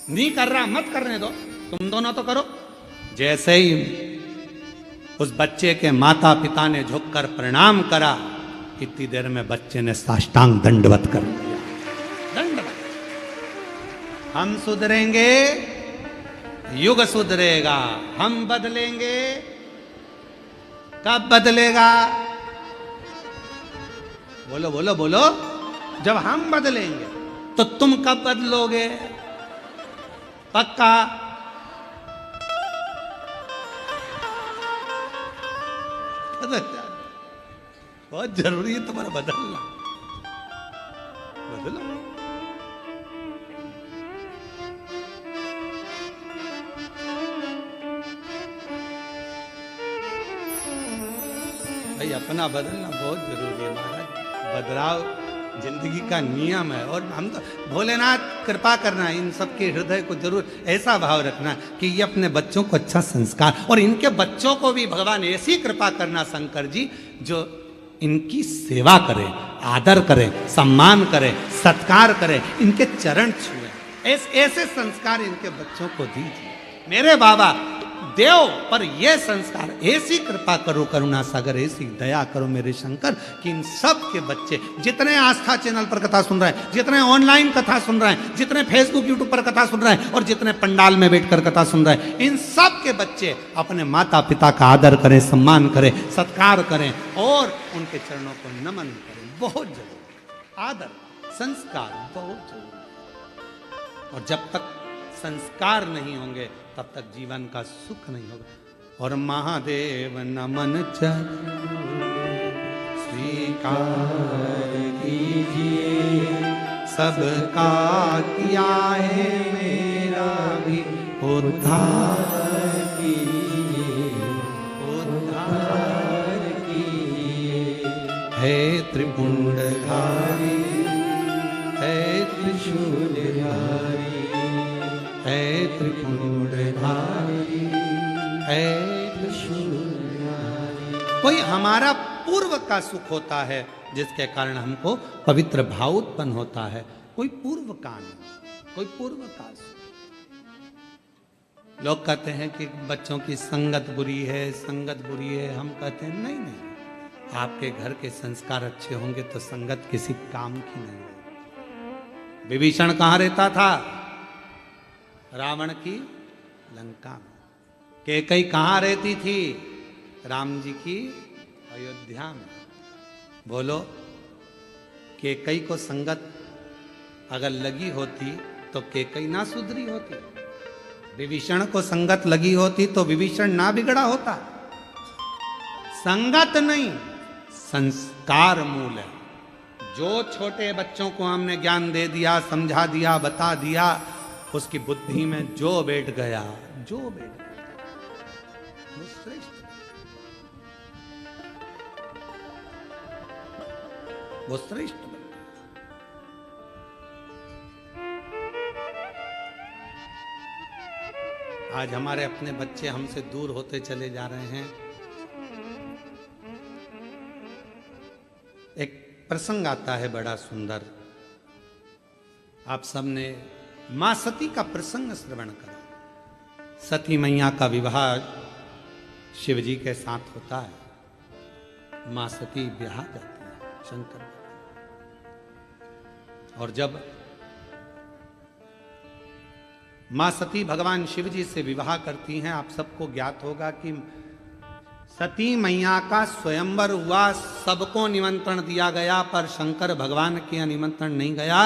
नहीं कर रहा मत करने दो, तुम दोनों तो करो। जैसे ही उस बच्चे के माता पिता ने झुककर प्रणाम करा, इतनी देर में बच्चे ने साष्टांग दंडवत कर दिया। दंडवत। हम सुधरेंगे, युग सुधरेगा। हम बदलेंगे, कब बदलेगा? बोलो बोलो बोलो। जब हम बदलेंगे तो तुम कब बदलोगे? पक्का? बहुत जरूरी है तुम्हारा बदलना। बदलो। भाई अपना बदलना बहुत जरूरी है महाराज। बदलाव जिंदगी का नियम है। और हम तो भोलेनाथ कृपा करना, इन सबके हृदय को जरूर ऐसा भाव रखना कि ये अपने बच्चों को अच्छा संस्कार, और इनके बच्चों को भी भगवान ऐसी कृपा करना शंकर जी, जो इनकी सेवा करे, आदर करे, सम्मान करे, सत्कार करे, इनके चरण छुए। ऐसे संस्कार इनके बच्चों को दीजिए मेरे बाबा। देव पर ये संस्कार, ऐसी कृपा करो करुणा सागर, ऐसी दया करो मेरे शंकर कि इन सब के बच्चे, जितने आस्था चैनल पर कथा सुन रहे हैं, जितने ऑनलाइन कथा सुन रहे हैं, जितने फेसबुक यूट्यूब पर कथा सुन रहे हैं, और जितने पंडाल में बैठकर कथा सुन रहे हैं, इन सब के बच्चे अपने माता पिता का आदर करें, सम्मान करें, सत्कार करें और उनके चरणों को नमन करें। बहुत जरूरी आदर, संस्कार बहुत जरूरी। और जब तक संस्कार नहीं होंगे तब तक जीवन का सुख नहीं होगा। और महादेव नमन स्वीकार कीजिए, सबका किया है मेरा भी उद्धार कीजिए, उद्धार कीजिए। है त्रिपुंडधारी, है त्रिशूलधारी, है त्रिपुंडधारी, है त्रिशूलधारी। कोई हमारा पूर्व का सुख होता है जिसके कारण हमको पवित्र भाव उत्पन्न होता है। कोई पूर्व का नहीं, कोई पूर्व का सुख। लोग कहते हैं कि बच्चों की संगत बुरी है, संगत बुरी है। हम कहते हैं नहीं नहीं, आपके घर के संस्कार अच्छे होंगे तो संगत किसी काम की नहीं है। विभीषण कहाँ रहता था? रावण की लंका में। कैकई कहाँ रहती थी? राम जी की अयोध्या में। बोलो, कैकई को संगत अगर लगी होती तो कैकई ना सुधरी होती, विभीषण को संगत लगी होती तो विभीषण ना बिगड़ा होता। संगत नहीं, संस्कार मूल है। जो छोटे बच्चों को हमने ज्ञान दे दिया, समझा दिया, बता दिया, उसकी बुद्धि में जो बैठ गया, जो बैठ गया वो श्रेष्ठ, वो श्रेष्ठ बन गया। आज हमारे अपने बच्चे हमसे दूर होते चले जा रहे हैं। एक प्रसंग आता है बड़ा सुंदर, आप सबने मां सती का प्रसंग श्रवण करा। सती मैया का विवाह शिव जी के साथ होता है। मां सती ब्याह जाती है शंकर, और जब मां सती भगवान शिव जी से विवाह करती हैं, आप सबको ज्ञात होगा कि सती मैया का स्वयंवर हुआ, सबको निमंत्रण दिया गया, पर शंकर भगवान के निमंत्रण नहीं गया।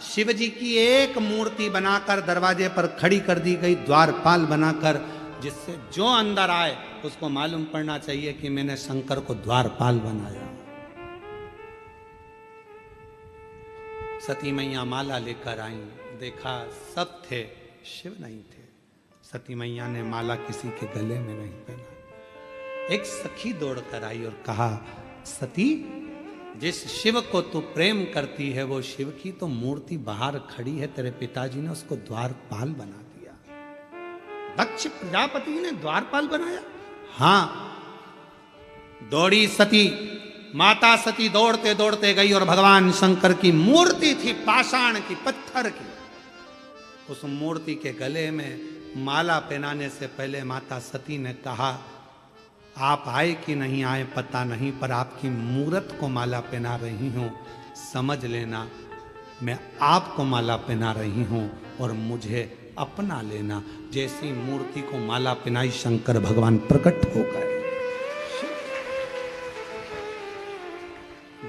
शिव जी की एक मूर्ति बनाकर दरवाजे पर खड़ी कर दी गई, द्वारपाल बनाकर, जिससे जो अंदर आए उसको मालूम पड़ना चाहिए कि मैंने शंकर को द्वारपाल बनाया। सती मैया माला लेकर आई, देखा सब थे, शिव नहीं थे। सती मैया ने माला किसी के गले में नहीं पहना। एक सखी दौड़ कर आई और कहा, सती, जिस शिव को तू प्रेम करती है वो शिव की तो मूर्ति बाहर खड़ी है, तेरे पिताजी ने उसको द्वारपाल बना दिया। दक्ष प्रजापति ने द्वारपाल बनाया? हां। दौड़ी सती, माता सती दौड़ते दौड़ते गई और भगवान शंकर की मूर्ति थी, पाषाण की, पत्थर की। उस मूर्ति के गले में माला पहनाने से पहले माता सती ने कहा, आप आए कि नहीं आए पता नहीं, पर आपकी मूरत को माला पहना रही हूं, समझ लेना मैं आपको माला पहना रही हूं और मुझे अपना लेना। जैसी मूर्ति को माला पहनाई, शंकर भगवान प्रकट हो गए।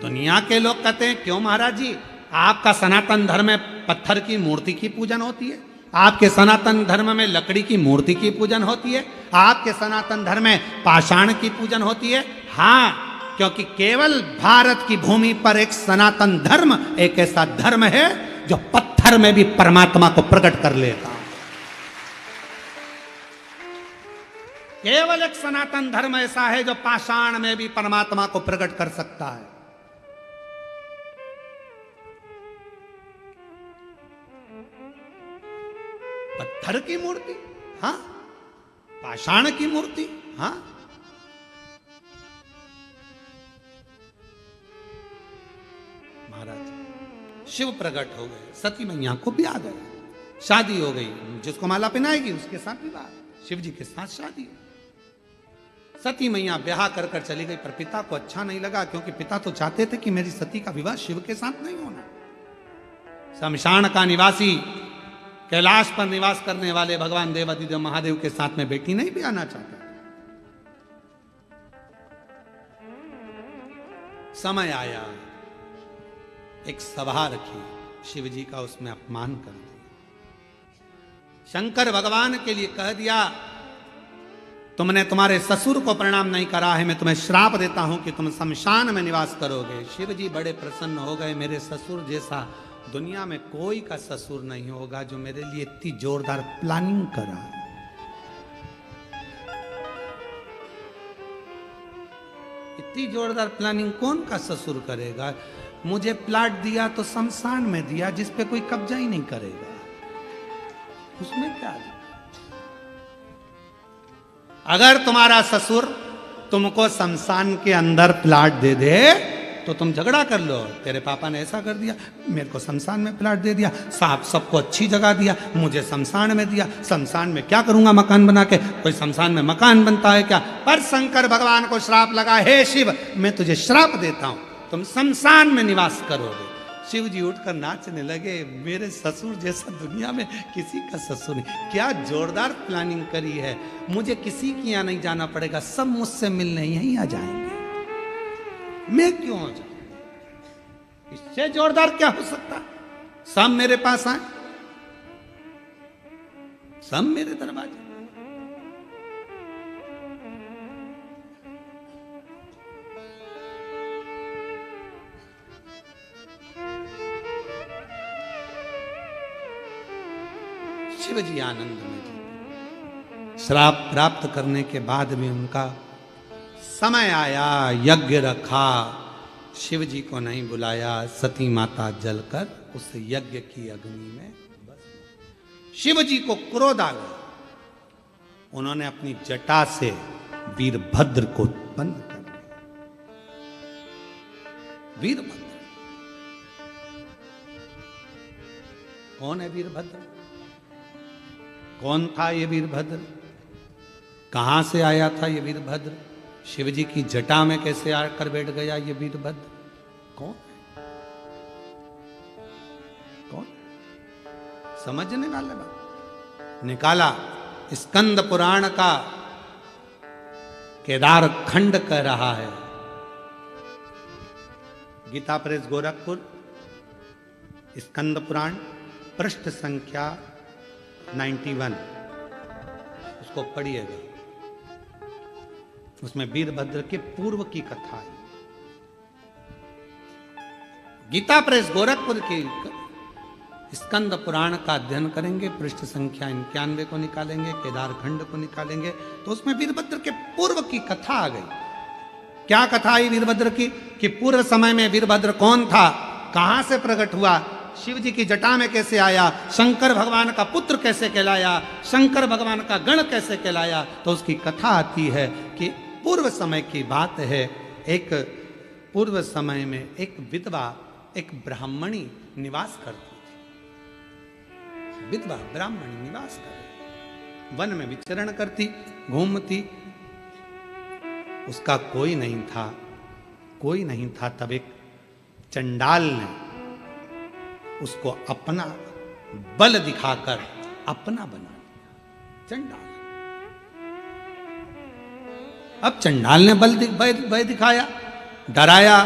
दुनिया के लोग कहते हैं, क्यों महाराज जी, आपका सनातन धर्म में पत्थर की मूर्ति की पूजन होती है, आपके सनातन धर्म में लकड़ी की मूर्ति की पूजन होती है, आपके सनातन धर्म में पाषाण की पूजन होती है। हां, क्योंकि केवल भारत की भूमि पर एक सनातन धर्म, एक ऐसा धर्म है जो पत्थर में भी परमात्मा को प्रकट कर लेगा। केवल एक सनातन धर्म ऐसा है जो पाषाण में भी परमात्मा को प्रकट कर सकता है। पत्थर की मूर्ति, हाँ, पाषाण की मूर्ति, हाँ। महाराज शिव प्रकट हो गए, सती मैया को ब्याह गया, शादी हो गई, जिसको माला पहनाएगी उसके साथ विवाह, शिव जी के साथ शादी। सती मैया ब्याह कर कर चली गई, पर पिता को अच्छा नहीं लगा, क्योंकि पिता तो चाहते थे कि मेरी सती का विवाह शिव के साथ नहीं होना। शमशान का निवासी, कैलाश पर निवास करने वाले भगवान देवादिदेव महादेव के साथ में बेटी नहीं भी आना चाहता। समय आया, एक सभा रखी, शिव जी का उसमें अपमान कर दिया। शंकर भगवान के लिए कह दिया, तुमने तुम्हारे ससुर को प्रणाम नहीं करा है, मैं तुम्हें श्राप देता हूं कि तुम शमशान में निवास करोगे। शिव जी बड़े प्रसन्न हो गए, मेरे ससुर जैसा दुनिया में कोई का ससुर नहीं होगा जो मेरे लिए इतनी जोरदार प्लानिंग करा। इतनी जोरदार प्लानिंग कौन का ससुर करेगा? मुझे प्लाट दिया तो शमशान में दिया, जिस पे कोई कब्जा ही नहीं करेगा, उसमें क्या? अगर तुम्हारा ससुर तुमको शमशान के अंदर प्लाट दे दे तो तुम झगड़ा कर लो, तेरे पापा ने ऐसा कर दिया, मेरे को शमशान में प्लाट दे दिया, साहब सबको अच्छी जगह दिया, मुझे शमशान में दिया, शमशान में क्या करूंगा मकान बना के, कोई शमशान में मकान बनता है क्या? पर शंकर भगवान को श्राप लगा, हे शिव मैं तुझे श्राप देता हूं, तुम शमशान में निवास करोगे। शिव जी उठकर नाचने लगे, मेरे ससुर जैसा दुनिया में किसी का ससुर नहीं। क्या जोरदार प्लानिंग करी है, मुझे किसी के यहाँ नहीं जाना पड़ेगा, सब मुझसे मिलने यहीं आ जाएंगे, मैं क्यों आ जाऊं? इससे जोरदार क्या हो सकता? सब मेरे पास आए, सब मेरे दरवाजे। शिव जी आनंद में जी। श्राप प्राप्त करने के बाद भी उनका समय आया, यज्ञ रखा, शिव जी को नहीं बुलाया, सती माता जलकर उस यज्ञ की अग्नि में बस। शिव जी को क्रोध आ गया, उन्होंने अपनी जटा से वीरभद्र को उत्पन्न कर दिया। वीरभद्र कौन है? वीरभद्र कौन था? ये वीरभद्र कहां से आया था? ये वीरभद्र शिव जी की जटा में कैसे आकर बैठ गया? ये वीरभद्र कौन है? कौन? समझने वाले बात निकाला। स्कंद पुराण का केदार खंड कह रहा है, गीता प्रेस गोरखपुर, स्कंद पुराण, पृष्ठ संख्या 91, उसको पढ़िएगा। उसमें वीरभद्र के पूर्व की कथा है। गीता प्रेस गोरखपुर की स्कंद पुराण का अध्ययन करेंगे, पृष्ठ संख्या 91 को निकालेंगे, केदार खंड को निकालेंगे, तो उसमें वीरभद्र के पूर्व की कथा आ गई। क्या कथा आई वीरभद्र की? कि पूर्व समय में वीरभद्र कौन था, कहां से प्रकट हुआ, शिव जी की जटा में कैसे आया, शंकर भगवान का पुत्र कैसे कहलाया, शंकर भगवान का गण कैसे कहलाया। तो उसकी कथा आती है कि पूर्व समय की बात है, एक पूर्व समय में एक विधवा, एक ब्राह्मणी निवास करती थी। विधवा ब्राह्मणी निवास कर वन में विचरण करती, घूमती, उसका कोई नहीं था, कोई नहीं था। तब एक चंडाल ने उसको अपना बल दिखाकर अपना बना लिया। चंडाल, अब चंडाल ने भय दिखाया, डराया,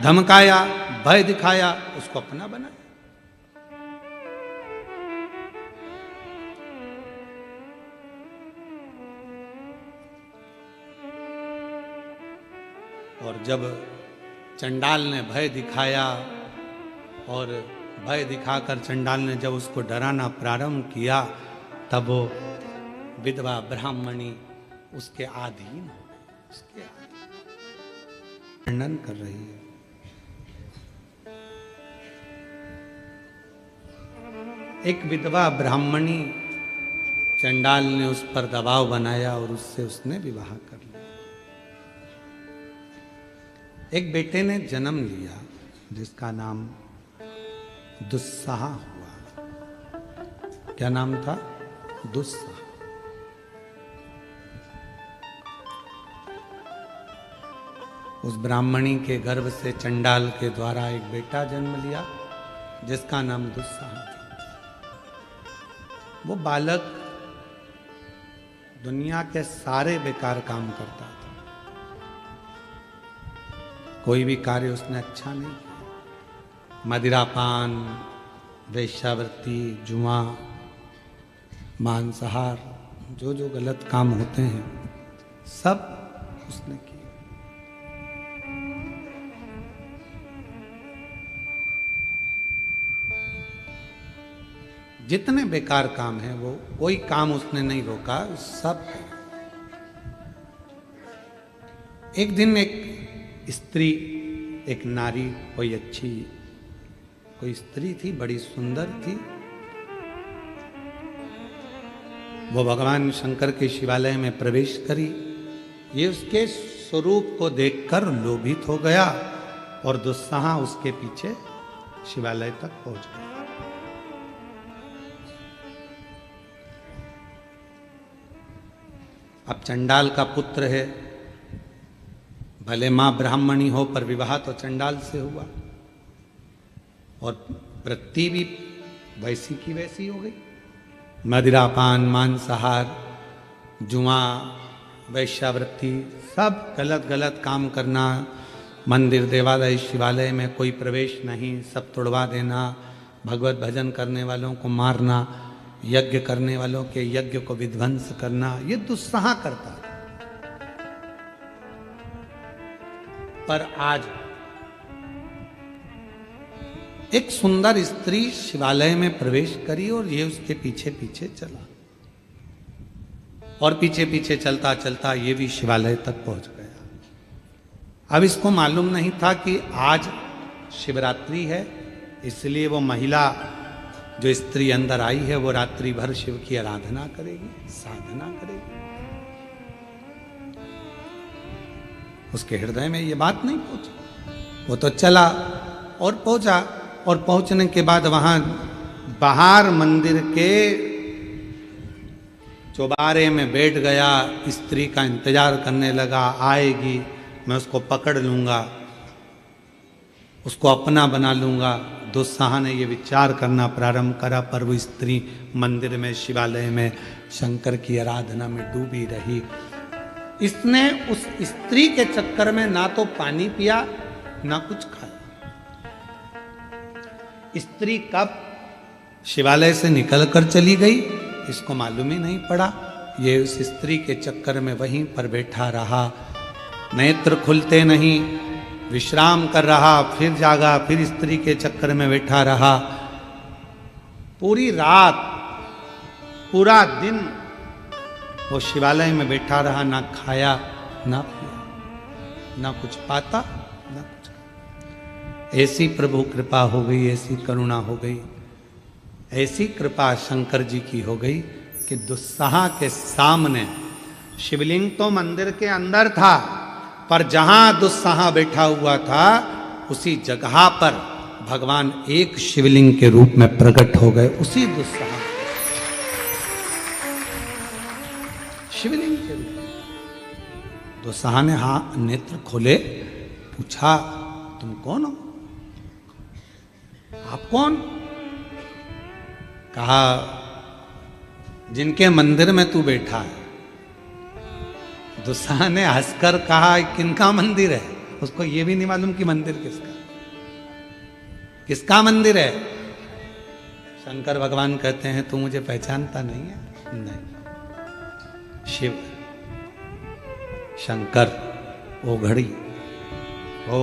धमकाया, भय दिखाया, उसको अपना बनाया। और जब चंडाल ने भय दिखाया और भय दिखाकर चंडाल ने जब उसको डराना प्रारंभ किया, तब वो विधवा ब्राह्मणी उसके अधीन हो गई, उसके वर्णन कर रही है। एक विधवा ब्राह्मणी, चंडाल ने उस पर दबाव बनाया और उससे उसने विवाह कर लिया। एक बेटे ने जन्म लिया जिसका नाम दुस्साह हुआ। क्या नाम था? दुस्साह। उस ब्राह्मणी के गर्भ से चंडाल के द्वारा एक बेटा जन्म लिया जिसका नाम दुस्साह था। वो बालक दुनिया के सारे बेकार काम करता था, कोई भी कार्य उसने अच्छा नहीं किया। मदिरापान, वेश्यावृत्ति, जुआ, मांसाहार, जो जो गलत काम होते हैं सब उसने किए। जितने बेकार काम हैं वो कोई काम उसने नहीं रोका, सब। एक दिन एक स्त्री, एक नारी, कोई अच्छी कोई स्त्री थी, बड़ी सुंदर थी। वो भगवान शंकर के शिवालय में प्रवेश करी। ये उसके स्वरूप को देखकर लोभित हो गया और दुस्साह उसके पीछे शिवालय तक पहुंच गया। अब चंडाल का पुत्र है, भले मां ब्राह्मणी हो पर विवाह तो चंडाल से हुआ, और वृत्ति भी वैसी की वैसी हो गई। मदिरापान, मांसाहार, जुआ, वैश्यावृत्ति, सब गलत गलत काम करना, मंदिर देवालय शिवालय में कोई प्रवेश नहीं, सब तोड़वा देना, भगवत भजन करने वालों को मारना, यज्ञ करने वालों के यज्ञ को विध्वंस करना, ये दुस्साह करता था। पर आज एक सुंदर स्त्री शिवालय में प्रवेश करी और ये उसके पीछे पीछे चला, और पीछे पीछे चलता चलता ये भी शिवालय तक पहुंच गया। अब इसको मालूम नहीं था कि आज शिवरात्रि है, इसलिए वो महिला जो स्त्री अंदर आई है वो रात्रि भर शिव की आराधना करेगी, साधना करेगी। उसके हृदय में ये बात नहीं पहुंची। वो तो चला और पहुंचा, और पहुंचने के बाद वहां बाहर मंदिर के चौबारे में बैठ गया, स्त्री का इंतजार करने लगा, आएगी, मैं उसको पकड़ लूंगा, उसको अपना बना लूंगा। दुस्साह ने ये विचार करना प्रारंभ करा, पर वो स्त्री मंदिर में, शिवालय में शंकर की आराधना में डूबी रही। इसने उस स्त्री के चक्कर में ना तो पानी पिया ना कुछ खाया। स्त्री कब शिवालय से निकलकर चली गई इसको मालूम ही नहीं पड़ा। ये उस स्त्री के चक्कर में वहीं पर बैठा रहा, नेत्र खुलते नहीं, विश्राम कर रहा, फिर जागा, फिर स्त्री के चक्कर में बैठा रहा। पूरी रात, पूरा दिन वो शिवालय में बैठा रहा, ना खाया ना पिया, ना कुछ पाता ना कुछ। ऐसी प्रभु कृपा हो गई, ऐसी करुणा हो गई, ऐसी कृपा शंकर जी की हो गई कि दुस्साह के सामने, शिवलिंग तो मंदिर के अंदर था, पर जहां दुस्साह बैठा हुआ था उसी जगह पर भगवान एक शिवलिंग के रूप में प्रकट हो गए। उसी दुस्साह शिवलिंग के रूप में दुस्साह ने नेत्र खोले, पूछा, तुम कौन हो? आप कौन? कहा, जिनके मंदिर में तू बैठा है। दुस्साह ने हंसकर कहा, किनका मंदिर है? उसको यह भी नहीं मालूम कि मंदिर किसका, किसका मंदिर है। शंकर भगवान कहते हैं, तू मुझे पहचानता नहीं है? नहीं। शिव, शंकर, ओ घड़ी, ओ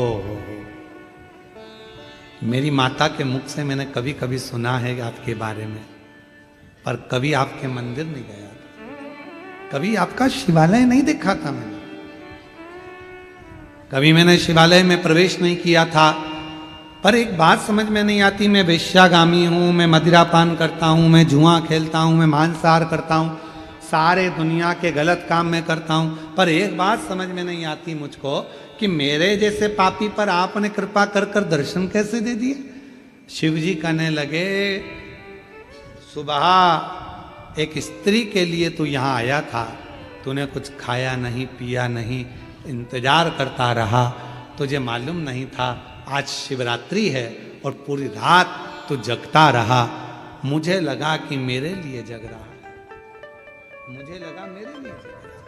मेरी माता के मुख से मैंने कभी कभी सुना है आपके बारे में, पर कभी आपके मंदिर नहीं गया था, कभी आपका शिवालय नहीं देखा था मैंने, कभी मैंने शिवालय में प्रवेश नहीं किया था। पर एक बात समझ में नहीं आती, मैं वेश्यागामी हूं, मैं मदिरापान करता हूं, मैं जुआ खेलता हूं, मैं मांसाहार करता हूं, सारे दुनिया के गलत काम मैं करता हूं, पर एक बात समझ में नहीं आती मुझको कि मेरे जैसे पापी पर आपने कृपा कर कर दर्शन कैसे दे दिए। शिव जी कहने लगे, सुबह एक स्त्री के लिए तू यहाँ आया था, तूने कुछ खाया नहीं, पिया नहीं, इंतजार करता रहा, तुझे मालूम नहीं था आज शिवरात्रि है और पूरी रात तू जगता रहा। मुझे लगा कि मेरे लिए जग रहा है, मुझे लगा मेरे लिए जग रहा है,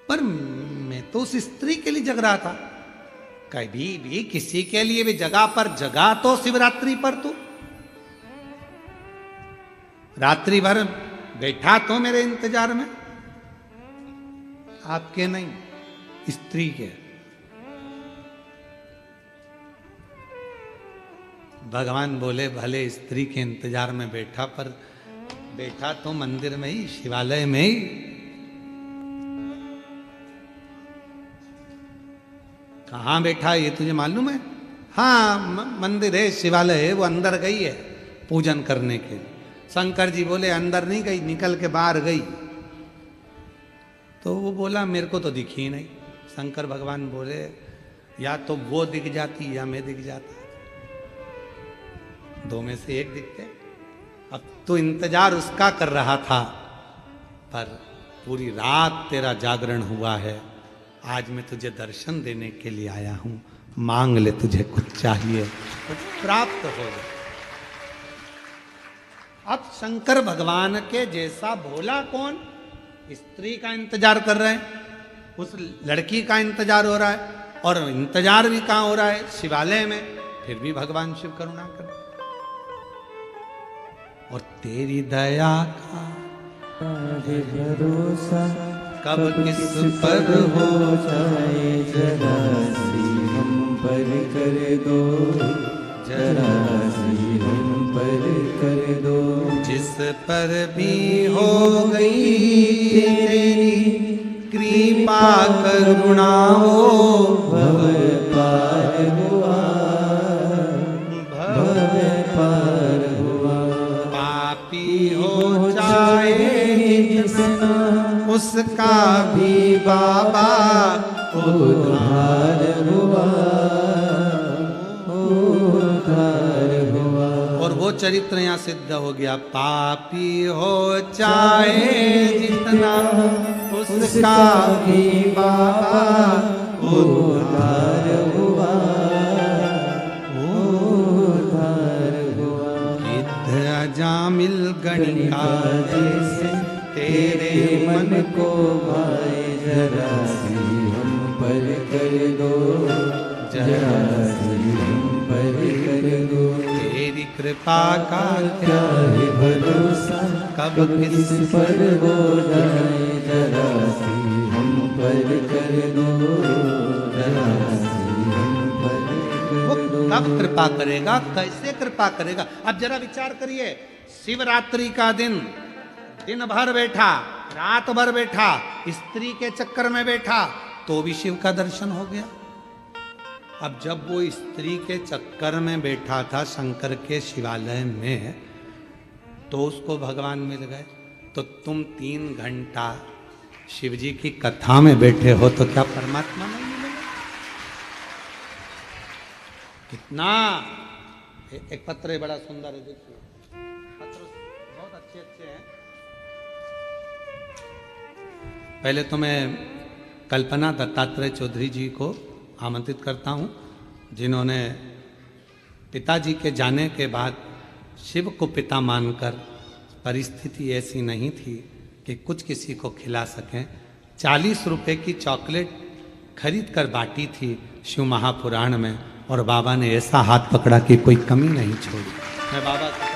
पर मैं तो उस स्त्री के लिए जग रहा था। कभी भी किसी के लिए भी जगह पर जगा तो शिवरात्रि पर तू रात्रि भर बैठा तो मेरे इंतजार में, आपके नहीं, स्त्री के। भगवान बोले, भले स्त्री के इंतजार में बैठा, पर बैठा तो मंदिर में ही, शिवालय में ही। कहाँ बैठा है ये तुझे मालूम है? हाँ, मंदिर है, शिवालय है, वो अंदर गई है पूजन करने के लिए। शंकर जी बोले, अंदर नहीं गई, निकल के बाहर गई। तो वो बोला, मेरे को तो दिखी नहीं। शंकर भगवान बोले या तो वो दिख जाती या मैं दिख जाता, दो में से एक दिखते। अब तो इंतजार उसका कर रहा था, पर पूरी रात तेरा जागरण हुआ है, आज मैं तुझे दर्शन देने के लिए आया हूं, मांग ले तुझे कुछ चाहिए कुछ प्राप्त हो जाए। अब शंकर भगवान के जैसा भोला कौन, स्त्री का इंतजार कर रहे हैं, उस लड़की का इंतजार हो रहा है, और इंतजार भी कहां हो रहा है, शिवालय में, फिर भी भगवान शिव करुणा कर। और तेरी दया का भरोसा कब किस पर हो जाए, जरा सी हम पर कर दो, जरा सी हम पर कर दो। जिस पर भी हो गई तेरी कृपा करुणा हो, भव पार हुआ, भव पार हुआ। पापी हो चाहे जिसना उसका भी बाबा उद्धार हुआ, उद्धार हुआ। और वो चरित्र यहाँ सिद्ध हो गया, पापी हो चाहे जितना उसका भी बाबा उद्धार हुआ, उद्धार हुआ। गिद्ध अजामिल गणिका जैसे तेरे मन को भाए, जरा सी हम पर कर दो, जरा सी हम पर कर दो। तेरी कृपा का क्या है भरोसा कब किस पर हो जाए, जरा सी हम पर कर दो, जरा सी हम पर वो कर दो। कब कृपा करेगा, कैसे कृपा करेगा। अब जरा विचार करिए, शिवरात्रि का दिन, दिन भर बैठा, रात भर बैठा, स्त्री के चक्कर में बैठा, तो भी शिव का दर्शन हो गया। अब जब वो स्त्री के चक्कर में बैठा था शंकर के शिवालय में, तो उसको भगवान मिल गए। तो तुम 3 घंटा शिव जी की कथा में बैठे हो, तो क्या परमात्मा नहीं मिलेगा? कितना एक पत्र है, बड़ा सुंदर है, देखिए पत्र बहुत अच्छे अच्छे हैं। पहले तो मैं कल्पना दत्तात्रेय चौधरी जी को आमंत्रित करता हूं, जिन्होंने पिताजी के जाने के बाद शिव को पिता मानकर, परिस्थिति ऐसी नहीं थी कि कुछ किसी को खिला सकें, 40 रुपए की चॉकलेट खरीद कर बांटी थी शिव महापुराण में, और बाबा ने ऐसा हाथ पकड़ा कि कोई कमी नहीं छोड़ी। मैं बाबा को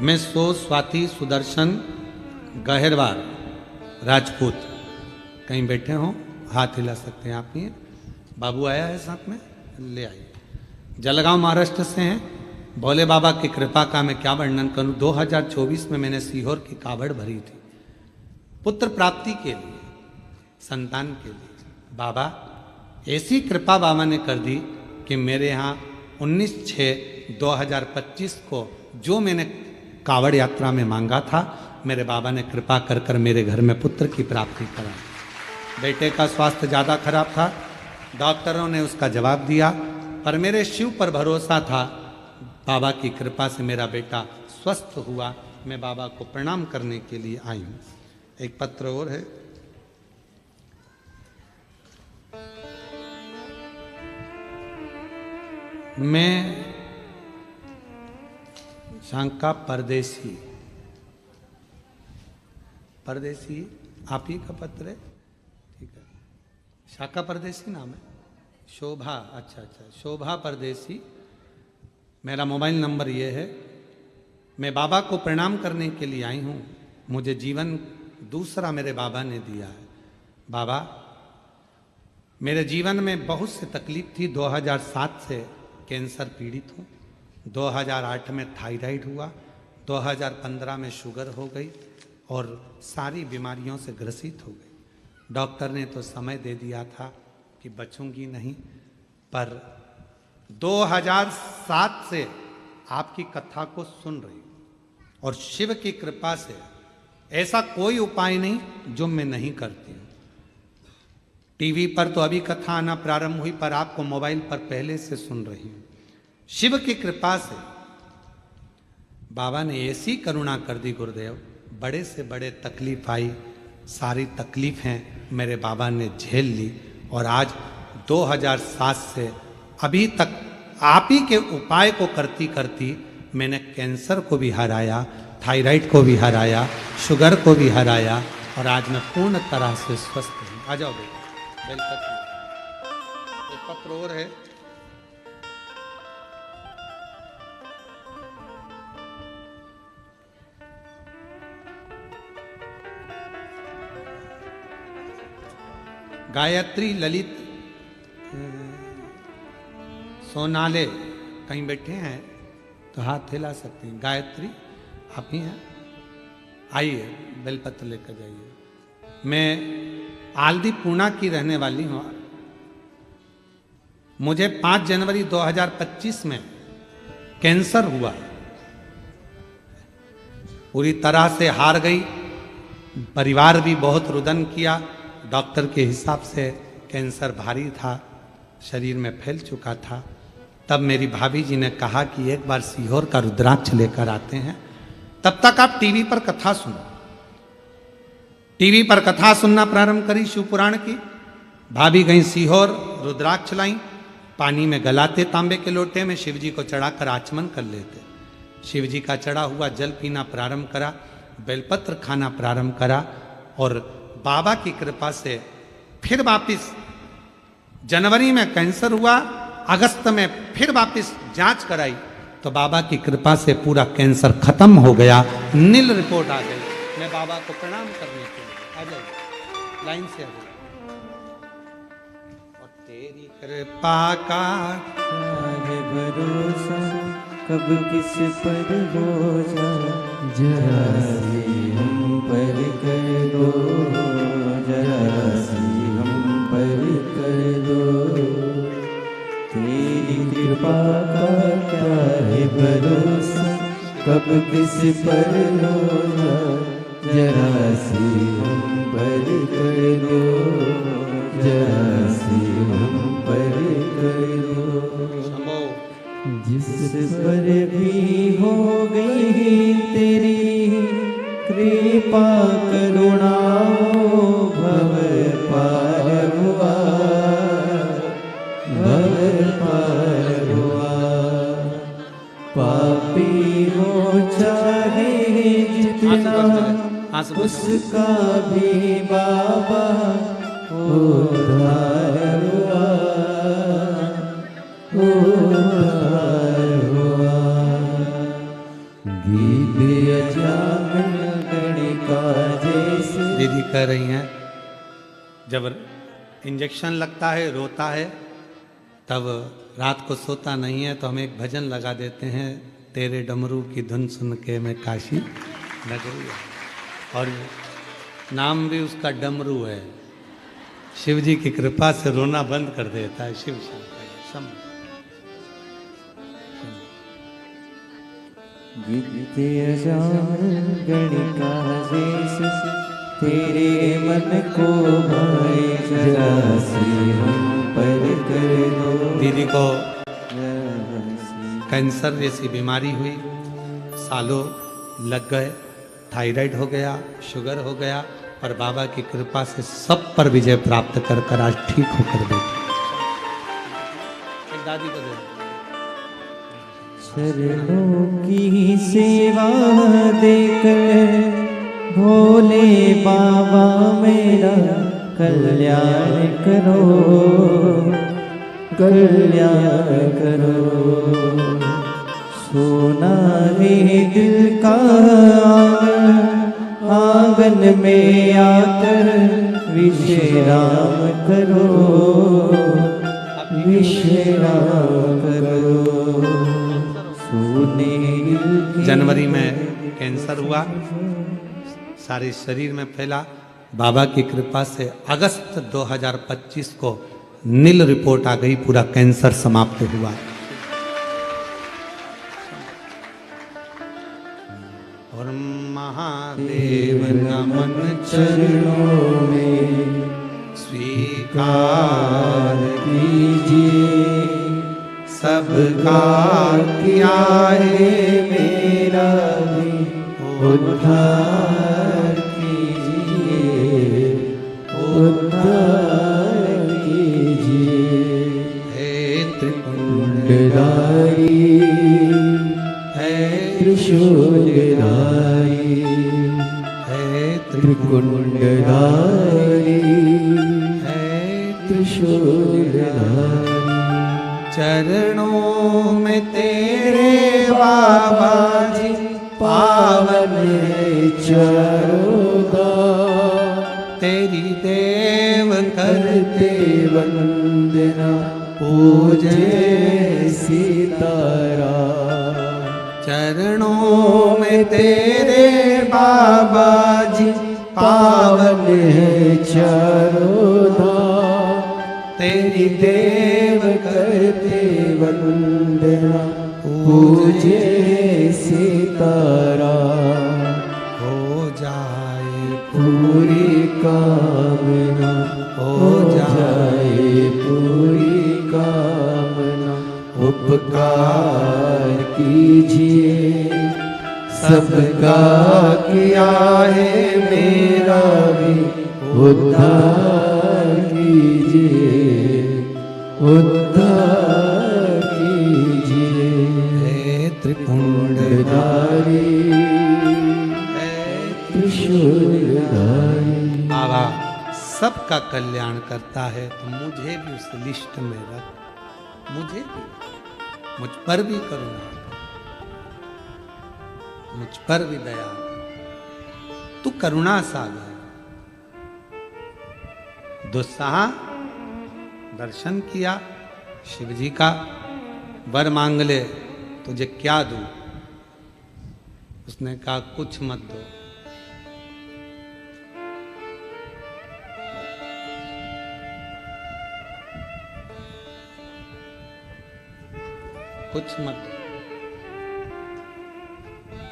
मैं सो स्वाति सुदर्शन गहरवार राजपूत, कहीं बैठे हो हाथ हिला सकते हैं आप ही। बाबू आया है साथ में, ले आइए। जलगांव महाराष्ट्र से हैं। भोले बाबा की कृपा का मैं क्या वर्णन करूं। 2024 में मैंने सीहोर की कावड़ भरी थी पुत्र प्राप्ति के लिए, संतान के लिए। बाबा ऐसी कृपा बाबा ने कर दी कि मेरे यहाँ 19/6/2025 को जो मैंने कावड़ यात्रा में मांगा था, मेरे बाबा ने कृपा कर कर मेरे घर में पुत्र की प्राप्ति कराई। बेटे का स्वास्थ्य ज़्यादा खराब था, डॉक्टरों ने उसका जवाब दिया, पर मेरे शिव पर भरोसा था। बाबा की कृपा से मेरा बेटा स्वस्थ हुआ। मैं बाबा को प्रणाम करने के लिए आई हूँ। एक पत्र और है। मैं शांका परदेसी, परदेसी आप ही का पत्र है, ठीक है। शाखा परदेसी नाम है, शोभा, अच्छा अच्छा, शोभा परदेसी। मेरा मोबाइल नंबर ये है। मैं बाबा को प्रणाम करने के लिए आई हूँ। मुझे जीवन दूसरा मेरे बाबा ने दिया है। बाबा मेरे जीवन में बहुत सी तकलीफ थी। 2007 से कैंसर पीड़ित हूँ। 2008 में थायराइड हुआ, 2015 में शुगर हो गई और सारी बीमारियों से ग्रसित हो गई। डॉक्टर ने तो समय दे दिया था कि बचूंगी नहीं, पर 2007 से आपकी कथा को सुन रही हूँ और शिव की कृपा से ऐसा कोई उपाय नहीं जो मैं नहीं करती हूँ। टीवी पर तो अभी कथा आना प्रारंभ हुई, पर आपको मोबाइल पर पहले से सुन रही हूँ। शिव की कृपा से बाबा ने ऐसी करुणा कर दी गुरुदेव, बड़े से बड़े तकलीफ आई, सारी तकलीफें मेरे बाबा ने झेल ली और आज 2007 से अभी तक आप ही के उपाय को करती करती मैंने कैंसर को भी हराया, थायराइड को भी हराया, शुगर को भी हराया और आज मैं पूर्ण तरह से स्वस्थ हूँ। आ जाओ बेटा, बेलपत्र एक पत्र और है। गायत्री ललित सोनाले कहीं बैठे हैं तो हाथ हिला सकते हैं। गायत्री आप ही हैं, आइए बेलपत्र लेकर जाइए। मैं आलदी पूना की रहने वाली हूँ। मुझे 5 जनवरी 2025 में कैंसर हुआ, पूरी तरह से हार गई। परिवार भी बहुत रुदन किया। डॉक्टर के हिसाब से कैंसर भारी था, शरीर में फैल चुका था। तब मेरी भाभी जी ने कहा कि एक बार सीहोर का रुद्राक्ष लेकर आते हैं, तब तक आप टीवी पर कथा सुनो। टीवी पर कथा सुनना प्रारंभ करी शिव पुराण की। भाभी गई सीहोर, रुद्राक्ष लाई, पानी में गलाते तांबे के लोटे में, शिव जी को चढ़ाकर आचमन कर लेते। शिव जी का चढ़ा हुआ जल पीना प्रारंभ करा, बेलपत्र खाना प्रारंभ करा और बाबा की कृपा से फिर वापिस जनवरी में कैंसर हुआ, अगस्त में फिर वापिस जांच कराई तो बाबा की कृपा से पूरा कैंसर खत्म हो गया, नील रिपोर्ट आ गई। मैं बाबा को प्रणाम करने के लिए आ जाइए, लाइन से आ जाइए। और तेरी कृपा का है भरोसा, कब किस पर हो जाए, जरा सी हम पर कर दो, जरा सी हम पर कर दो। तेरी कृपा का क्या है भरोसा, कब किस पर हो जाए, जरा सी हम पर कर दो, जरा सी हम पर कर दो। शंभो जिस पर भी हो गई तेरी कृपा करुणा, भव पार हुआ, भव पार हुआ। पापी हो चाहे जितना, उसका भी बाबा उद्धार हुआ, उद्धार हुआ। गीत अजामिल गणिका जैसे। दीदी कह रही हैं जब इंजेक्शन लगता है रोता है, तब रात को सोता नहीं है तो हम एक भजन लगा देते हैं, तेरे डमरू की धुन सुन के मैं काशी नगरी है। और नाम भी उसका डमरू है। शिव जी की कृपा से रोना बंद कर देता है। शिव शंकर गीत अजामिल गणिका जैसे, तेरे मन को भाए, जरा सी हम पर कर दो। दीदी को कैंसर जैसी बीमारी हुई, सालों लग गए, थायराइड हो गया, शुगर हो गया, पर बाबा की कृपा से सब पर विजय प्राप्त कर आज ठीक होकर बैठी। एक दादी को दे। चरणों की सेवा देकर भोले बाबा मेरा कल्याण करो, कल्याण करो। सोना है दिल का आंगन में आकर विश्राम करो, विश्राम करो। जनवरी में कैंसर हुआ, सारे शरीर में फैला। बाबा की कृपा से अगस्त 2025 को नील रिपोर्ट आ गई, पूरा कैंसर समाप्त हुआ। और महादेव नमन चरणों में स्वीकार कीजिए, सबका किया है मेरा भी उद्धार कीजिए, उद्धार कीजिए। हे त्रिपुंडधारी, हे त्रिशूलधारी, हे त्रिकुंडधारी, हे त्रिशूलधारी। चरणों में तेरे बाबा जी पावन है चारों धाम, तेरी देव करते वंदना पूजे सीताराम। चरणों में तेरे बाबा जी पावन है चारों धाम, तेरी देव करते वंदना पूजे सीताराम। हो जाए पूरी कामना, हो जाए पूरी कामना। उपकार कीजिए, सबका किया है मेरा भी उद्धार कीजिए, उद्धार कीजिए। हे त्रिपुंडधारी, त्रिशूलधारी। बाबा सबका कल्याण करता है, तो मुझे भी उस लिस्ट में रख, मुझे भी, मुझ पर भी करुणा कर, मुझ पर भी दया कर। तू करुणा सागर। दुस्साह दर्शन किया शिव जी का, वर मांग ले, तुझे क्या दूं? उसने कहा कुछ मत दो, कुछ मत दो।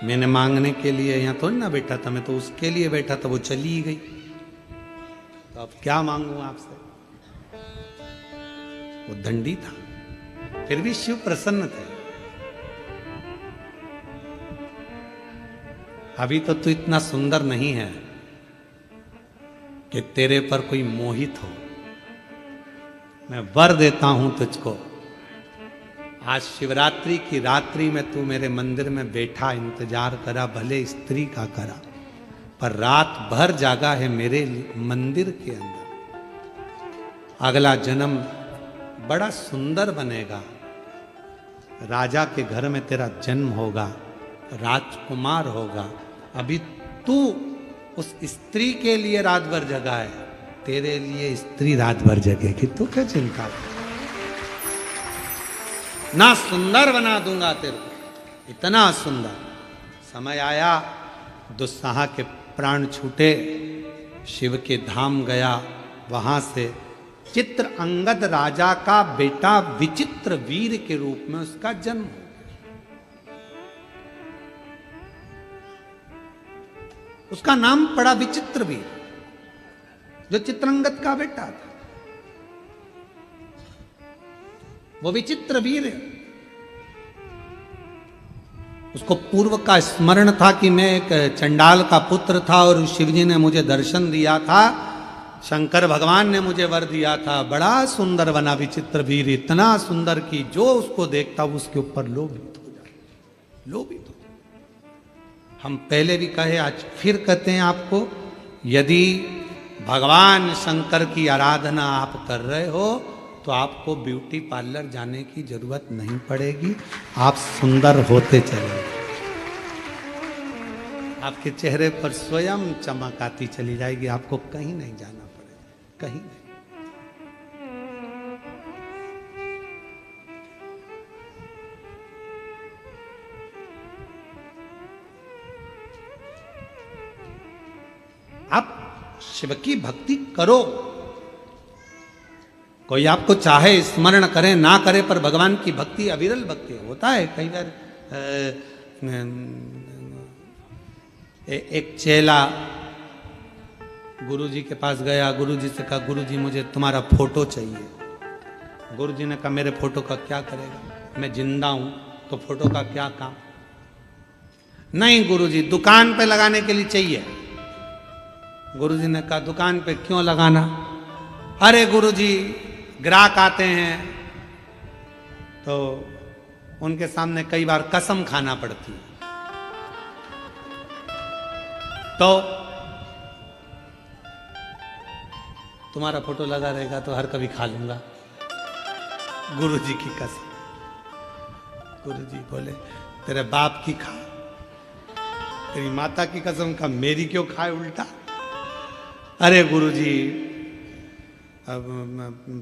मैंने मांगने के लिए यहां थोड़ी ना बैठा था, मैं तो उसके लिए बैठा था, वो चली गई, तो अब क्या मांगू आपसे? वो दंडी था, फिर भी शिव प्रसन्न थे। अभी तो तू इतना सुंदर नहीं है कि तेरे पर कोई मोहित हो। मैं वर देता हूं तुझको, आज शिवरात्रि की रात्रि में तू मेरे मंदिर में बैठा इंतजार करा, भले स्त्री का करा, पर रात भर जागा है मेरे मंदिर के अंदर। अगला जन्म बड़ा सुंदर बनेगा, राजा के घर में तेरा जन्म होगा, राजकुमार होगा। अभी तू उस स्त्री के लिए रात भर जगा है, तेरे लिए स्त्री रात भर जगेगी, तू क्या चिंता कर? ना सुंदर बना दूंगा तेरे को, इतना सुंदर। समय आया, दुस्साह के प्राण छूटे, शिव के धाम गया, वहां से चित्र अंगद राजा का बेटा विचित्र वीर के रूप में उसका जन्म हो गया। उसका नाम पड़ा विचित्र वीर, जो चित्रंगद का बेटा था। वो विचित्र वीर है। उसको पूर्व का स्मरण था कि मैं एक चंडाल का पुत्र था और शिवजी ने मुझे दर्शन दिया था, शंकर भगवान ने मुझे वर दिया था। बड़ा सुंदर बना विचित्र वीर, इतना सुंदर कि जो उसको देखता उसके ऊपर लोभित हो जाए, लोभित हो जाए। हम पहले भी कहे, आज फिर कहते हैं आपको, यदि भगवान शंकर की आराधना आप कर रहे हो तो आपको ब्यूटी पार्लर जाने की जरूरत नहीं पड़ेगी, आप सुंदर होते चलेंगे। आपके चेहरे पर स्वयं चमक आती चली जाएगी, आपको कहीं नहीं जाना पड़ेगा। कहीं नहीं। आप शिव की भक्ति करो। कोई आपको चाहे स्मरण करे ना करे, पर भगवान की भक्ति अविरल भक्ति होता है। कई बार एक चेला गुरुजी के पास गया, गुरुजी से कहा, गुरुजी मुझे तुम्हारा फोटो चाहिए। गुरुजी ने कहा, मेरे फोटो का क्या करेगा, मैं जिंदा हूं तो फोटो का क्या काम। नहीं गुरुजी, दुकान पे लगाने के लिए चाहिए। गुरुजी ने कहा, दुकान पे क्यों लगाना। अरे गुरुजी, ग्राहक आते हैं तो उनके सामने कई बार कसम खाना पड़ती है, तो तुम्हारा फोटो लगा रहेगा तो हर कभी खा लूंगा। गुरुजी की कसम। गुरुजी बोले, तेरे बाप की खा, तेरी माता की कसम का, मेरी क्यों खाए उल्टा। अरे गुरुजी, अब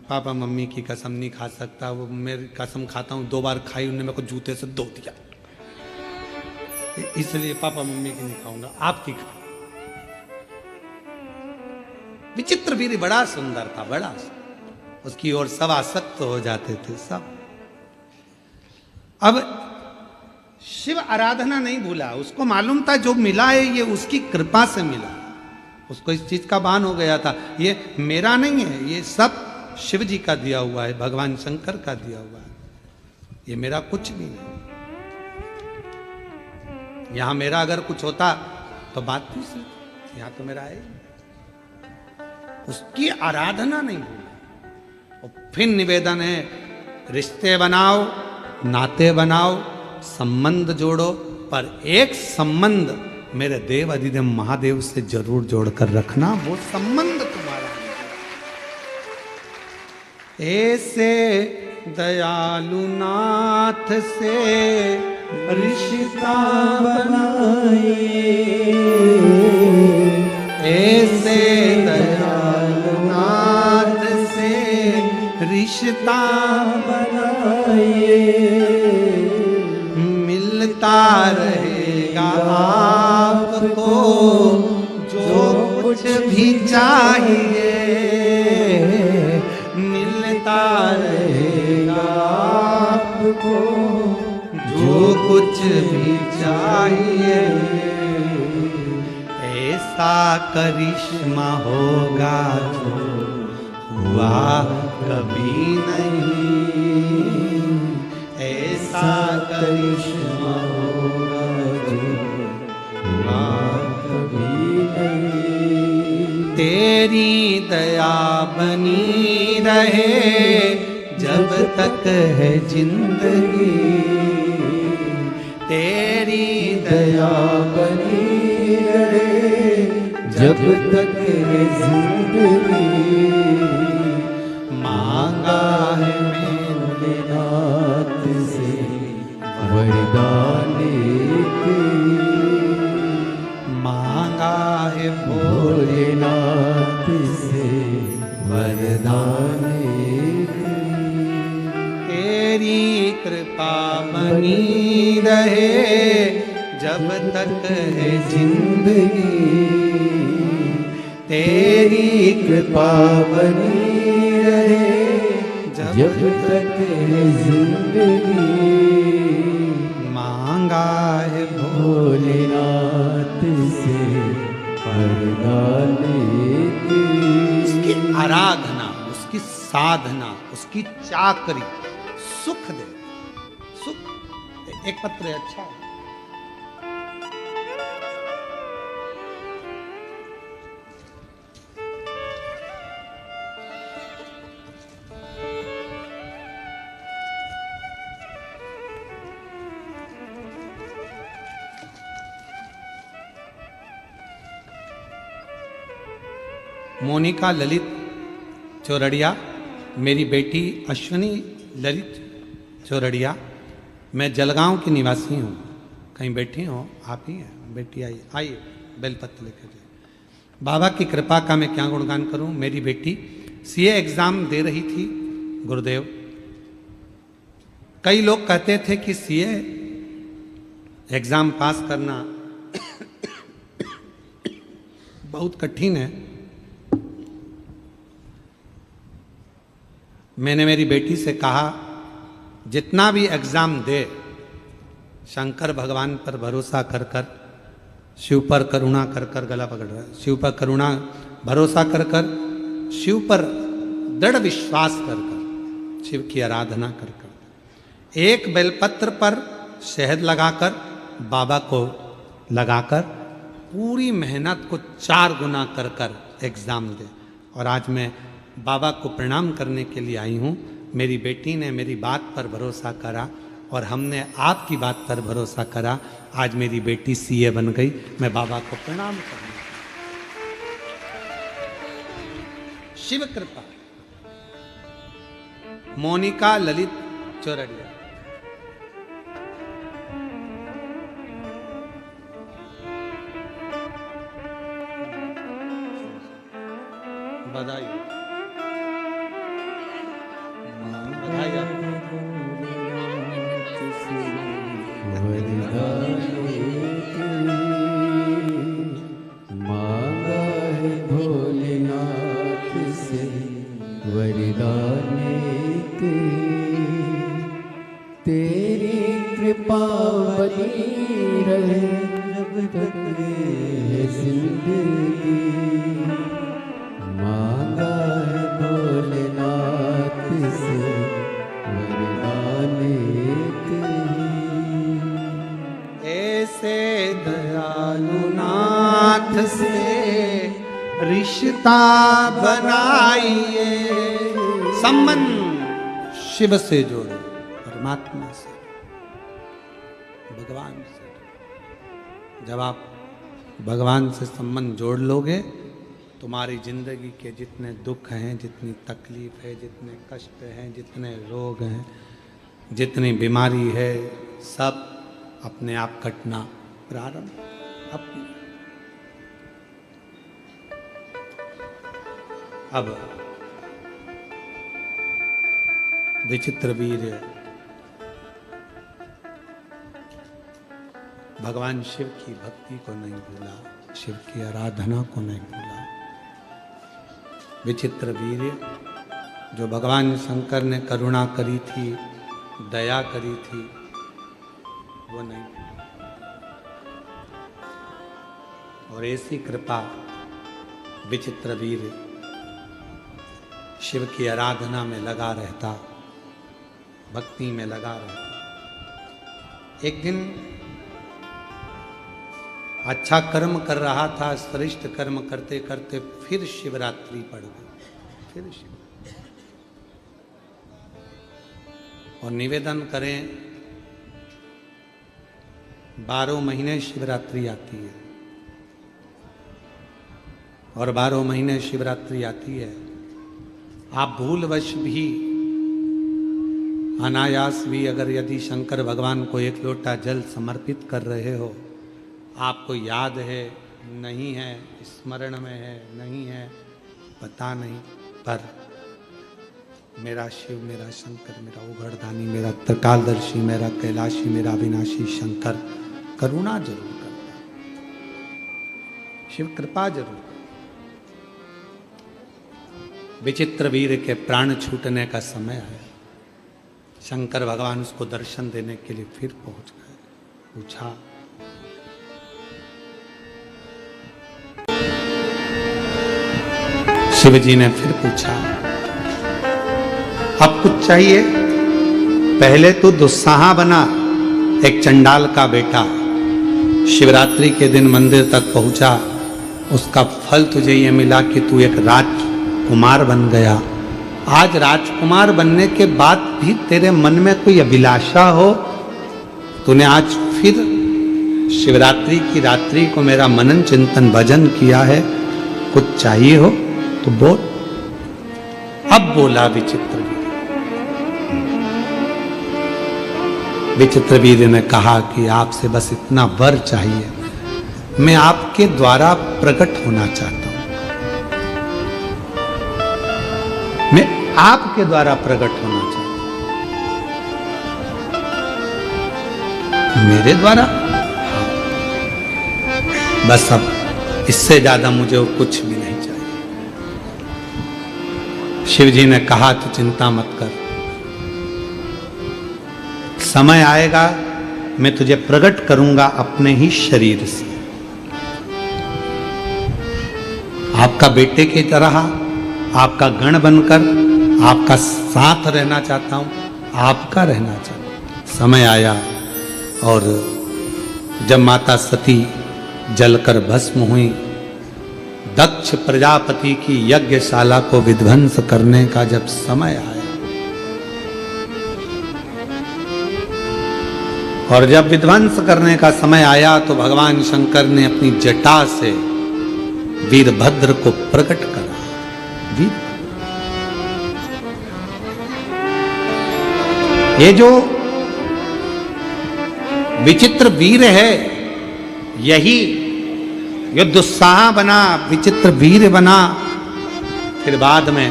पापा मम्मी की कसम नहीं खा सकता, वो मेरी कसम खाता हूँ, 2 बार खाई, उन्होंने मेरे को जूते से धो दिया, इसलिए पापा मम्मी की नहीं खाऊंगा, आपकी खा। विचित्र वीर बड़ा सुंदर था, बड़ा उसकी ओर सब आसक्त हो जाते थे सब। अब शिव आराधना नहीं भूला, उसको मालूम था जो मिला है ये उसकी कृपा से मिला। उसको इस चीज का भान हो गया था, ये मेरा नहीं है, ये सब शिव जी का दिया हुआ है, भगवान शंकर का दिया हुआ है, ये मेरा कुछ भी नहीं। यहां मेरा अगर कुछ होता तो बात दूसरी, यहां तो मेरा है। उसकी आराधना नहीं भूली। और फिर निवेदन है, रिश्ते बनाओ, नाते बनाओ, संबंध जोड़ो, पर एक संबंध मेरे देव अधिदेव महादेव से जरूर जोड़कर रखना, वो संबंध तुम्हारा। ऐसे दयालु नाथ से रिश्ता बनाए, ऐसे दयालु नाथ से रिश्ता बनाए, मिलता रहेगा आपको जो कुछ भी चाहिए, मिलता रहेगा आपको जो कुछ भी चाहिए। ऐसा करिश्मा होगा जो हुआ कभी नहीं, ऐसा करिश्मा होगा जो हुआ कभी नहीं। तेरी दया बनी रहे जब तक है जिंदगी, तेरी दया बनी रहे जब तक है जिंदगी। मांगा है मैंने नाथ से वरदान की, मांगा है भोलेनाथ से वरदान की। तेरी कृपा बनी रहे जब तक है जिंदगी, तेरी कृपा बनी रहे जब तक है जिंदगी। मांगा है भोलेनाथ से वरदान की। उसकी आराधना, उसकी साधना, उसकी चाकरी सुख दे, सुख। एक पत्र अच्छा है, मोनिका ललित चौरड़िया, मेरी बेटी अश्विनी ललित चौरड़िया, मैं जलगांव की निवासी हूँ। कहीं बैठी हो आप ही हैं? बेटी आइए, आइए बेलपत्र लेकर जाइए। बाबा की कृपा का मैं क्या गुणगान करूं। मेरी बेटी सीए एग्जाम दे रही थी गुरुदेव। कई लोग कहते थे कि सीए एग्जाम पास करना बहुत कठिन है। मैंने मेरी बेटी से कहा जितना भी एग्जाम दे शंकर भगवान पर भरोसा कर कर, शिव पर करुणा कर कर, गला पकड़ रहा है, शिव पर करुणा भरोसा कर कर, शिव पर दृढ़ विश्वास कर कर, शिव की आराधना कर कर, एक बेलपत्र पर शहद लगाकर बाबा को लगाकर पूरी मेहनत को 4 गुना कर कर एग्जाम दे। और आज मैं बाबा को प्रणाम करने के लिए आई हूँ। मेरी बेटी ने मेरी बात पर भरोसा करा और हमने आपकी बात पर भरोसा करा। आज मेरी बेटी सीए बन गई। मैं बाबा को प्रणाम करना। शिव कृपा। मोनिका ललित चौरड़िया। बधाई बधाई आपको। मांगा है भोलेनाथ से वरदान के, तेरी कृपा बनी रहे जब तक है जिंदगी। मांगा है भोलेनाथ से वरदान के, ऐसे दयालु नाथ से रिश्ता बनाइए। संबंध शिव से जोड़ो, परमात्मा से, भगवान से। जब आप भगवान से संबंध जोड़ लोगे, तुम्हारी जिंदगी के जितने दुख हैं, जितनी तकलीफ है, जितने कष्ट हैं, जितने रोग हैं, जितनी बीमारी है, सब अपने आप कटना प्रारंभ। अब विचित्र वीर भगवान शिव की भक्ति को नहीं भूला, शिव की आराधना को नहीं भूला। विचित्र वीर जो भगवान शंकर ने करुणा करी थी, दया करी थी, वो नहीं। और ऐसी कृपा विचित्र वीर शिव की आराधना में लगा रहता, भक्ति में लगा रहता। एक दिन अच्छा कर्म कर रहा था, श्रेष्ठ कर्म करते करते फिर शिवरात्रि पड़ गई, फिर शिव। और निवेदन करें, 12 महीने शिवरात्रि आती है और 12 महीने शिवरात्रि आती है। आप भूलवश भी, अनायास भी अगर यदि शंकर भगवान को 1 लोटा जल समर्पित कर रहे हो, आपको याद है नहीं है, स्मरण में है नहीं है, पता नहीं, पर मेरा शिव, मेरा शंकर, मेरा उघड़दानी, मेरा त्रिकालदर्शी, मेरा कैलाशी, मेरा अविनाशी शंकर करुणा जरूर करता, शिव कृपा जरूर करता। विचित्र वीर के प्राण छूटने का समय आया। शंकर भगवान उसको दर्शन देने के लिए फिर पहुंच गए। पूछा, शिव जी ने फिर पूछा, अब कुछ चाहिए? पहले तो दुस्साहा बना, एक चंडाल का बेटा, शिवरात्रि के दिन मंदिर तक पहुंचा, उसका फल तुझे ये मिला कि तू एक राजकुमार बन गया। आज राजकुमार बनने के बाद भी तेरे मन में कोई अभिलाषा हो, तूने आज फिर शिवरात्रि की रात्रि को मेरा मनन चिंतन भजन किया है, कुछ चाहिए हो तो बोल। अब बोला विचित्र वीर। विचित्र वीर ने कहा कि आपसे बस इतना वर चाहिए, मैं आपके द्वारा प्रकट होना चाहता हूं। आपके द्वारा प्रकट होना चाहता हूं। मेरे द्वारा? बस अब इससे ज्यादा मुझे और कुछ भी नहीं चाहिए। शिव जी ने कहा तो चिंता मत कर, समय आएगा मैं तुझे प्रकट करूंगा अपने ही शरीर से। आपका बेटे की तरह आपका गण बनकर आपका साथ रहना चाहता हूं, आपका रहना चाहता हूं। समय आया और जब माता सती जलकर भस्म हुई, दक्ष प्रजापति की यज्ञशाला को विध्वंस करने का जब समय आया, और जब विध्वंस करने का समय आया तो भगवान शंकर ने अपनी जटा से वीरभद्र को प्रकट करा। ये जो विचित्र वीर है, यही जो दुस्साह बना, विचित्र वीर बना, फिर बाद में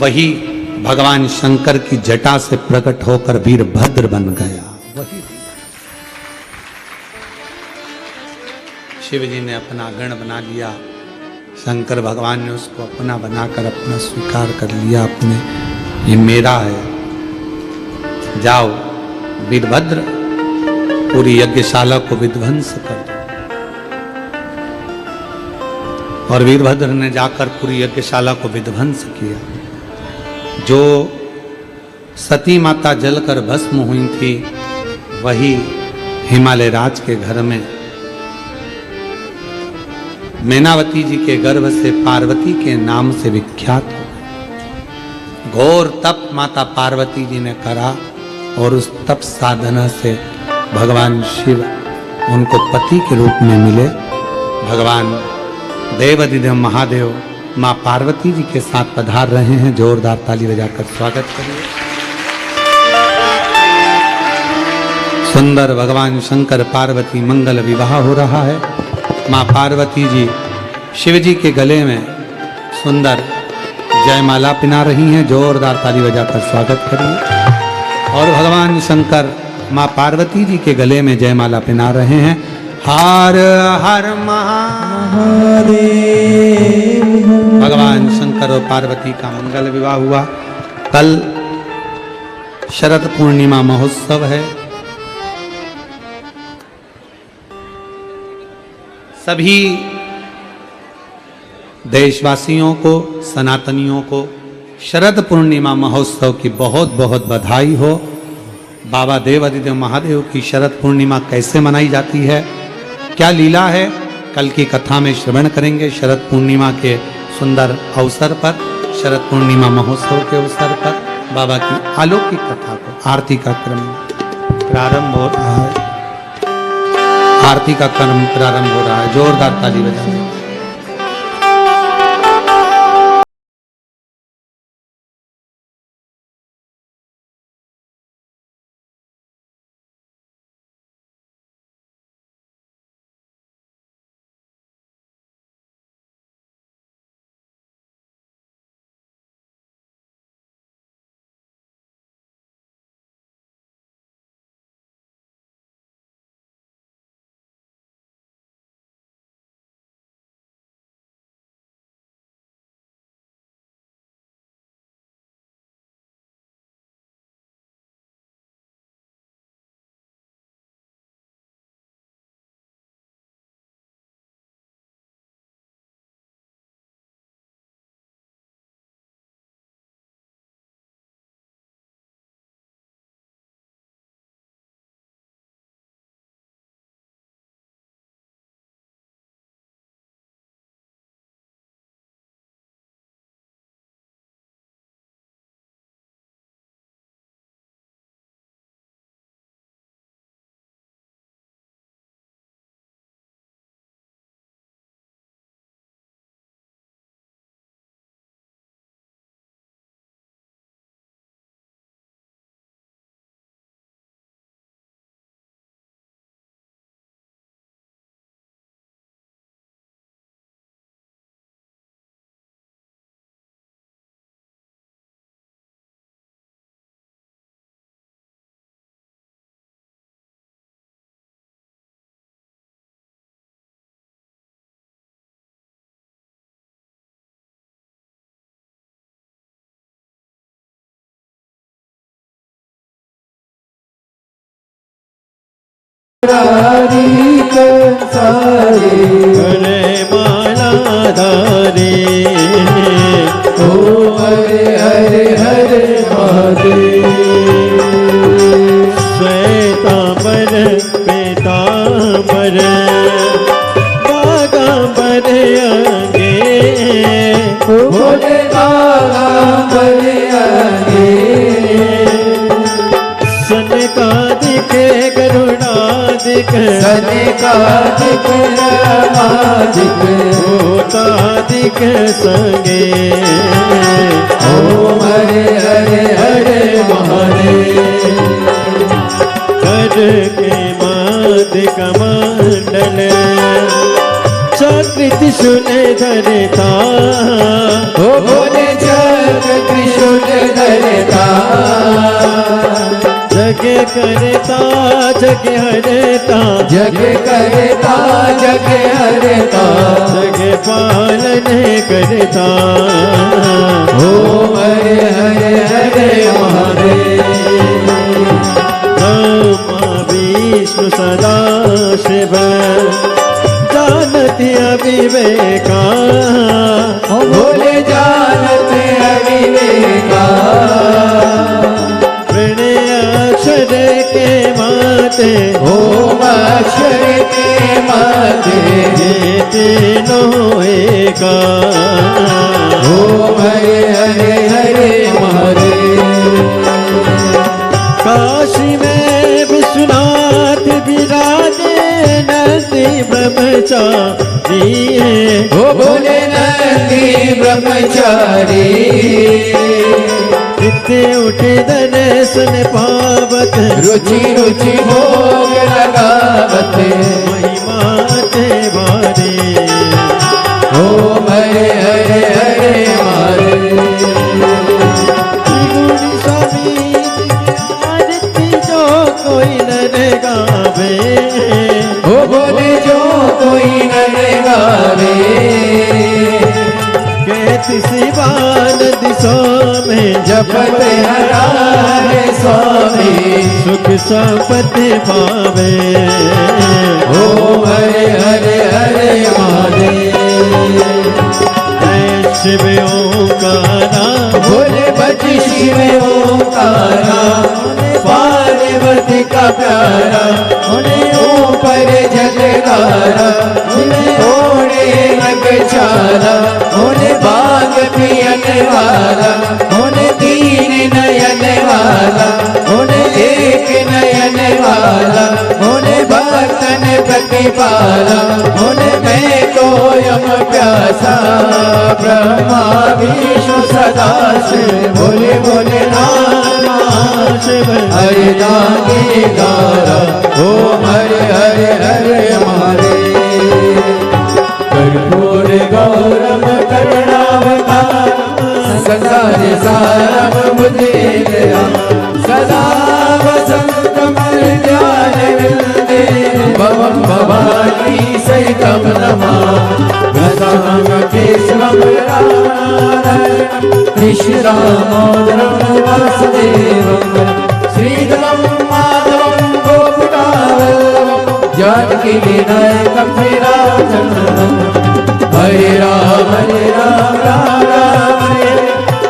वही भगवान शंकर की जटा से प्रकट होकर वीरभद्र बन गया। वही शिव जी ने अपना गण बना लिया, शंकर भगवान ने उसको अपना बनाकर अपना स्वीकार कर लिया। अपने ये मेरा है, जाओ वीरभद्र पूरी यज्ञशाला को विध्वंस कर दो। और वीरभद्र ने जाकर पूरी यज्ञशाला को विध्वंस किया। जो सती माता जलकर भस्म हुई थी, वही हिमालय राज के घर में मैनावती जी के गर्भ से पार्वती के नाम से विख्यात हो गए। घोर तप माता पार्वती जी ने करा और उस तप साधना से भगवान शिव उनको पति के रूप में मिले। भगवान देवाधिदेव महादेव मां पार्वती जी के साथ पधार रहे हैं। जोरदार ताली बजाकर स्वागत करिए। सुंदर भगवान शंकर पार्वती मंगल विवाह हो रहा है। मां पार्वती जी शिव जी के गले में सुंदर जयमाला पिना रही हैं। जोरदार ताली बजाकर स्वागत करिए। और भगवान शंकर मां पार्वती जी के गले में जयमाला पिना रहे हैं। हर हर महादेव। भगवान शंकर और पार्वती का मंगल विवाह हुआ। कल शरद पूर्णिमा महोत्सव है। सभी देशवासियों को, सनातनियों को शरद पूर्णिमा महोत्सव की बहुत बहुत बधाई हो। बाबा देवाधिदेव महादेव की शरद पूर्णिमा कैसे मनाई जाती है, क्या लीला है, कल की कथा में श्रवण करेंगे। शरद पूर्णिमा के सुंदर अवसर पर, शरद पूर्णिमा महोत्सव के अवसर पर बाबा की अलौकिक कथा को आरती का क्रम प्रारंभ हो रहा है। आरती का क्रम प्रारंभ हो रहा है। जोरदार ताली बजाएं। सारे करे माला धारे ओ हरे हरे हरे महादेव श्वेतांबर पीतांबर बागांबर अंगे भोले बागांबर अंगे सनकादिक गरुड़ादिक सनकादिक रमादिक भूतादिक संगे ओम हरे हरे हरे महादेव कर के माद कमंडल चक्र त्रिशूल धरता ओ भोले चक्र त्रिशूल धरता जग करता जग हरता जग करता जग हरता जग पालन करता ओम हरे हरे हरे महादेव ब्रह्मा विष्णु सदा शिव जानती अविवेका ओ भोले जानते अविवेका प्रणय अक्षर के माते ओम अक्षर के माते ये तीनों एका ओम हरे हरे हरे महादेव काशी में विश्वनाथ विराजे नंदी ब्रह्मचारी ओ भोले नंदी ब्रह्मचारी नित्य उठे दर्शन पावत रुचि रुचि भोग लगावत महिमा ते बारे ओम हरे हरे हरे महादेव गुणी स्वामी आरती जो कोई नर गावे ओ भोले जो कोई नर गावे कहती शिवान दिशों में जपत हरारे स्वामी सुख संपत्ति पावे ओम हरे हरे हरे महादेव जय शिव ओंकारा भोले बच शिव ओंकारा पार्वती का प्यारा उन्हें ऊपर जगदारा उन्हें ओढ़े नग चारा उन्हें बाग पियन वाला उन्हें तीन नयन वाला उन्हें एक नयन वाला उन्हें भक्तन प्रतिपाला उन्हें मैं तो यम प्यासा ब्रह्मा विष्णु सदा शिव भोले भोले नाम शिव हरे दानी दारा ओम हरे हरे हरे महादेव कर्पूर गौरम करुणावतारम संसार सारम बुद्धिदया सदा वसंतम ज्ञान विन्दे भवं भवानी सहितं नमामि केशवं नारायणं कृष्णदामोदरं वासुदेवं श्रीधरं माधवं गोपिकावल्लभं जानकीविनायकं श्रीरामचन्द्रं हरे राम राम राम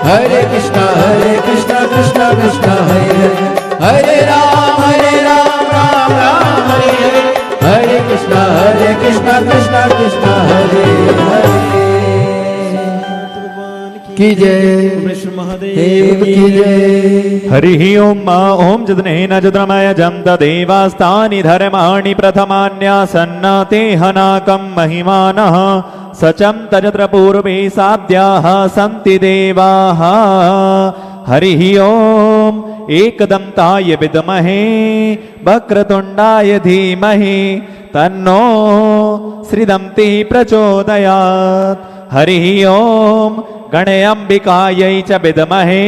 हरे कृष्ण कृष्ण कृष्ण हरे हरे राम राम राम हरे कृष्ण कृष्ण कृष्ण हरे हरे की जय विष्णु महादेव देव की जय हरिः ओम ओम जदनेन जद्रमय जं तदेवास्तानि धर्माणि प्रथमान्यासन्नाते हनाकं महिमानः सचं तजत्र पूर्वे साध्याः सन्ति देवाः हरिः ओम एकदन्ताय विद्महे वक्रतुण्डाय धीमहि तन्नो श्रीदन्ति प्रचोदयात् हरिः ओम गणेऽम्बिकायै च विद्महे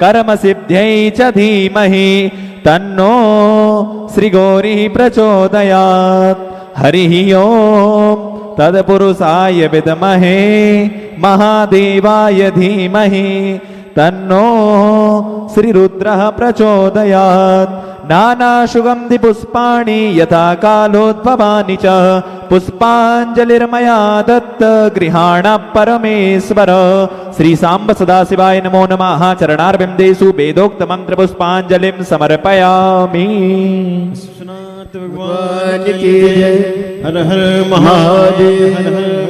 कर्मसिद्ध्यै च धीमहि तन्नो श्रीगौरी प्रचोदयात् हरिः ओम तत्पुरुषाय विद्महे महादेवाय धीमहि तन्नो श्रीरुद्रः प्रचोदयात् नानासुगन्धिपुष्पाणि यथा कालोद्भवानि च पुष्पाञ्जलिर्मया दत्त गृहाण परमेश्वर। श्री सांब सदाशिवाय नमो नमः। चरणारविन्देषु वेदोक्तमन्त्रपुष्पाञ्जलिं समर्पयामि। विश्वनाथ भगवान की जय। हर हर महादेव। हर हर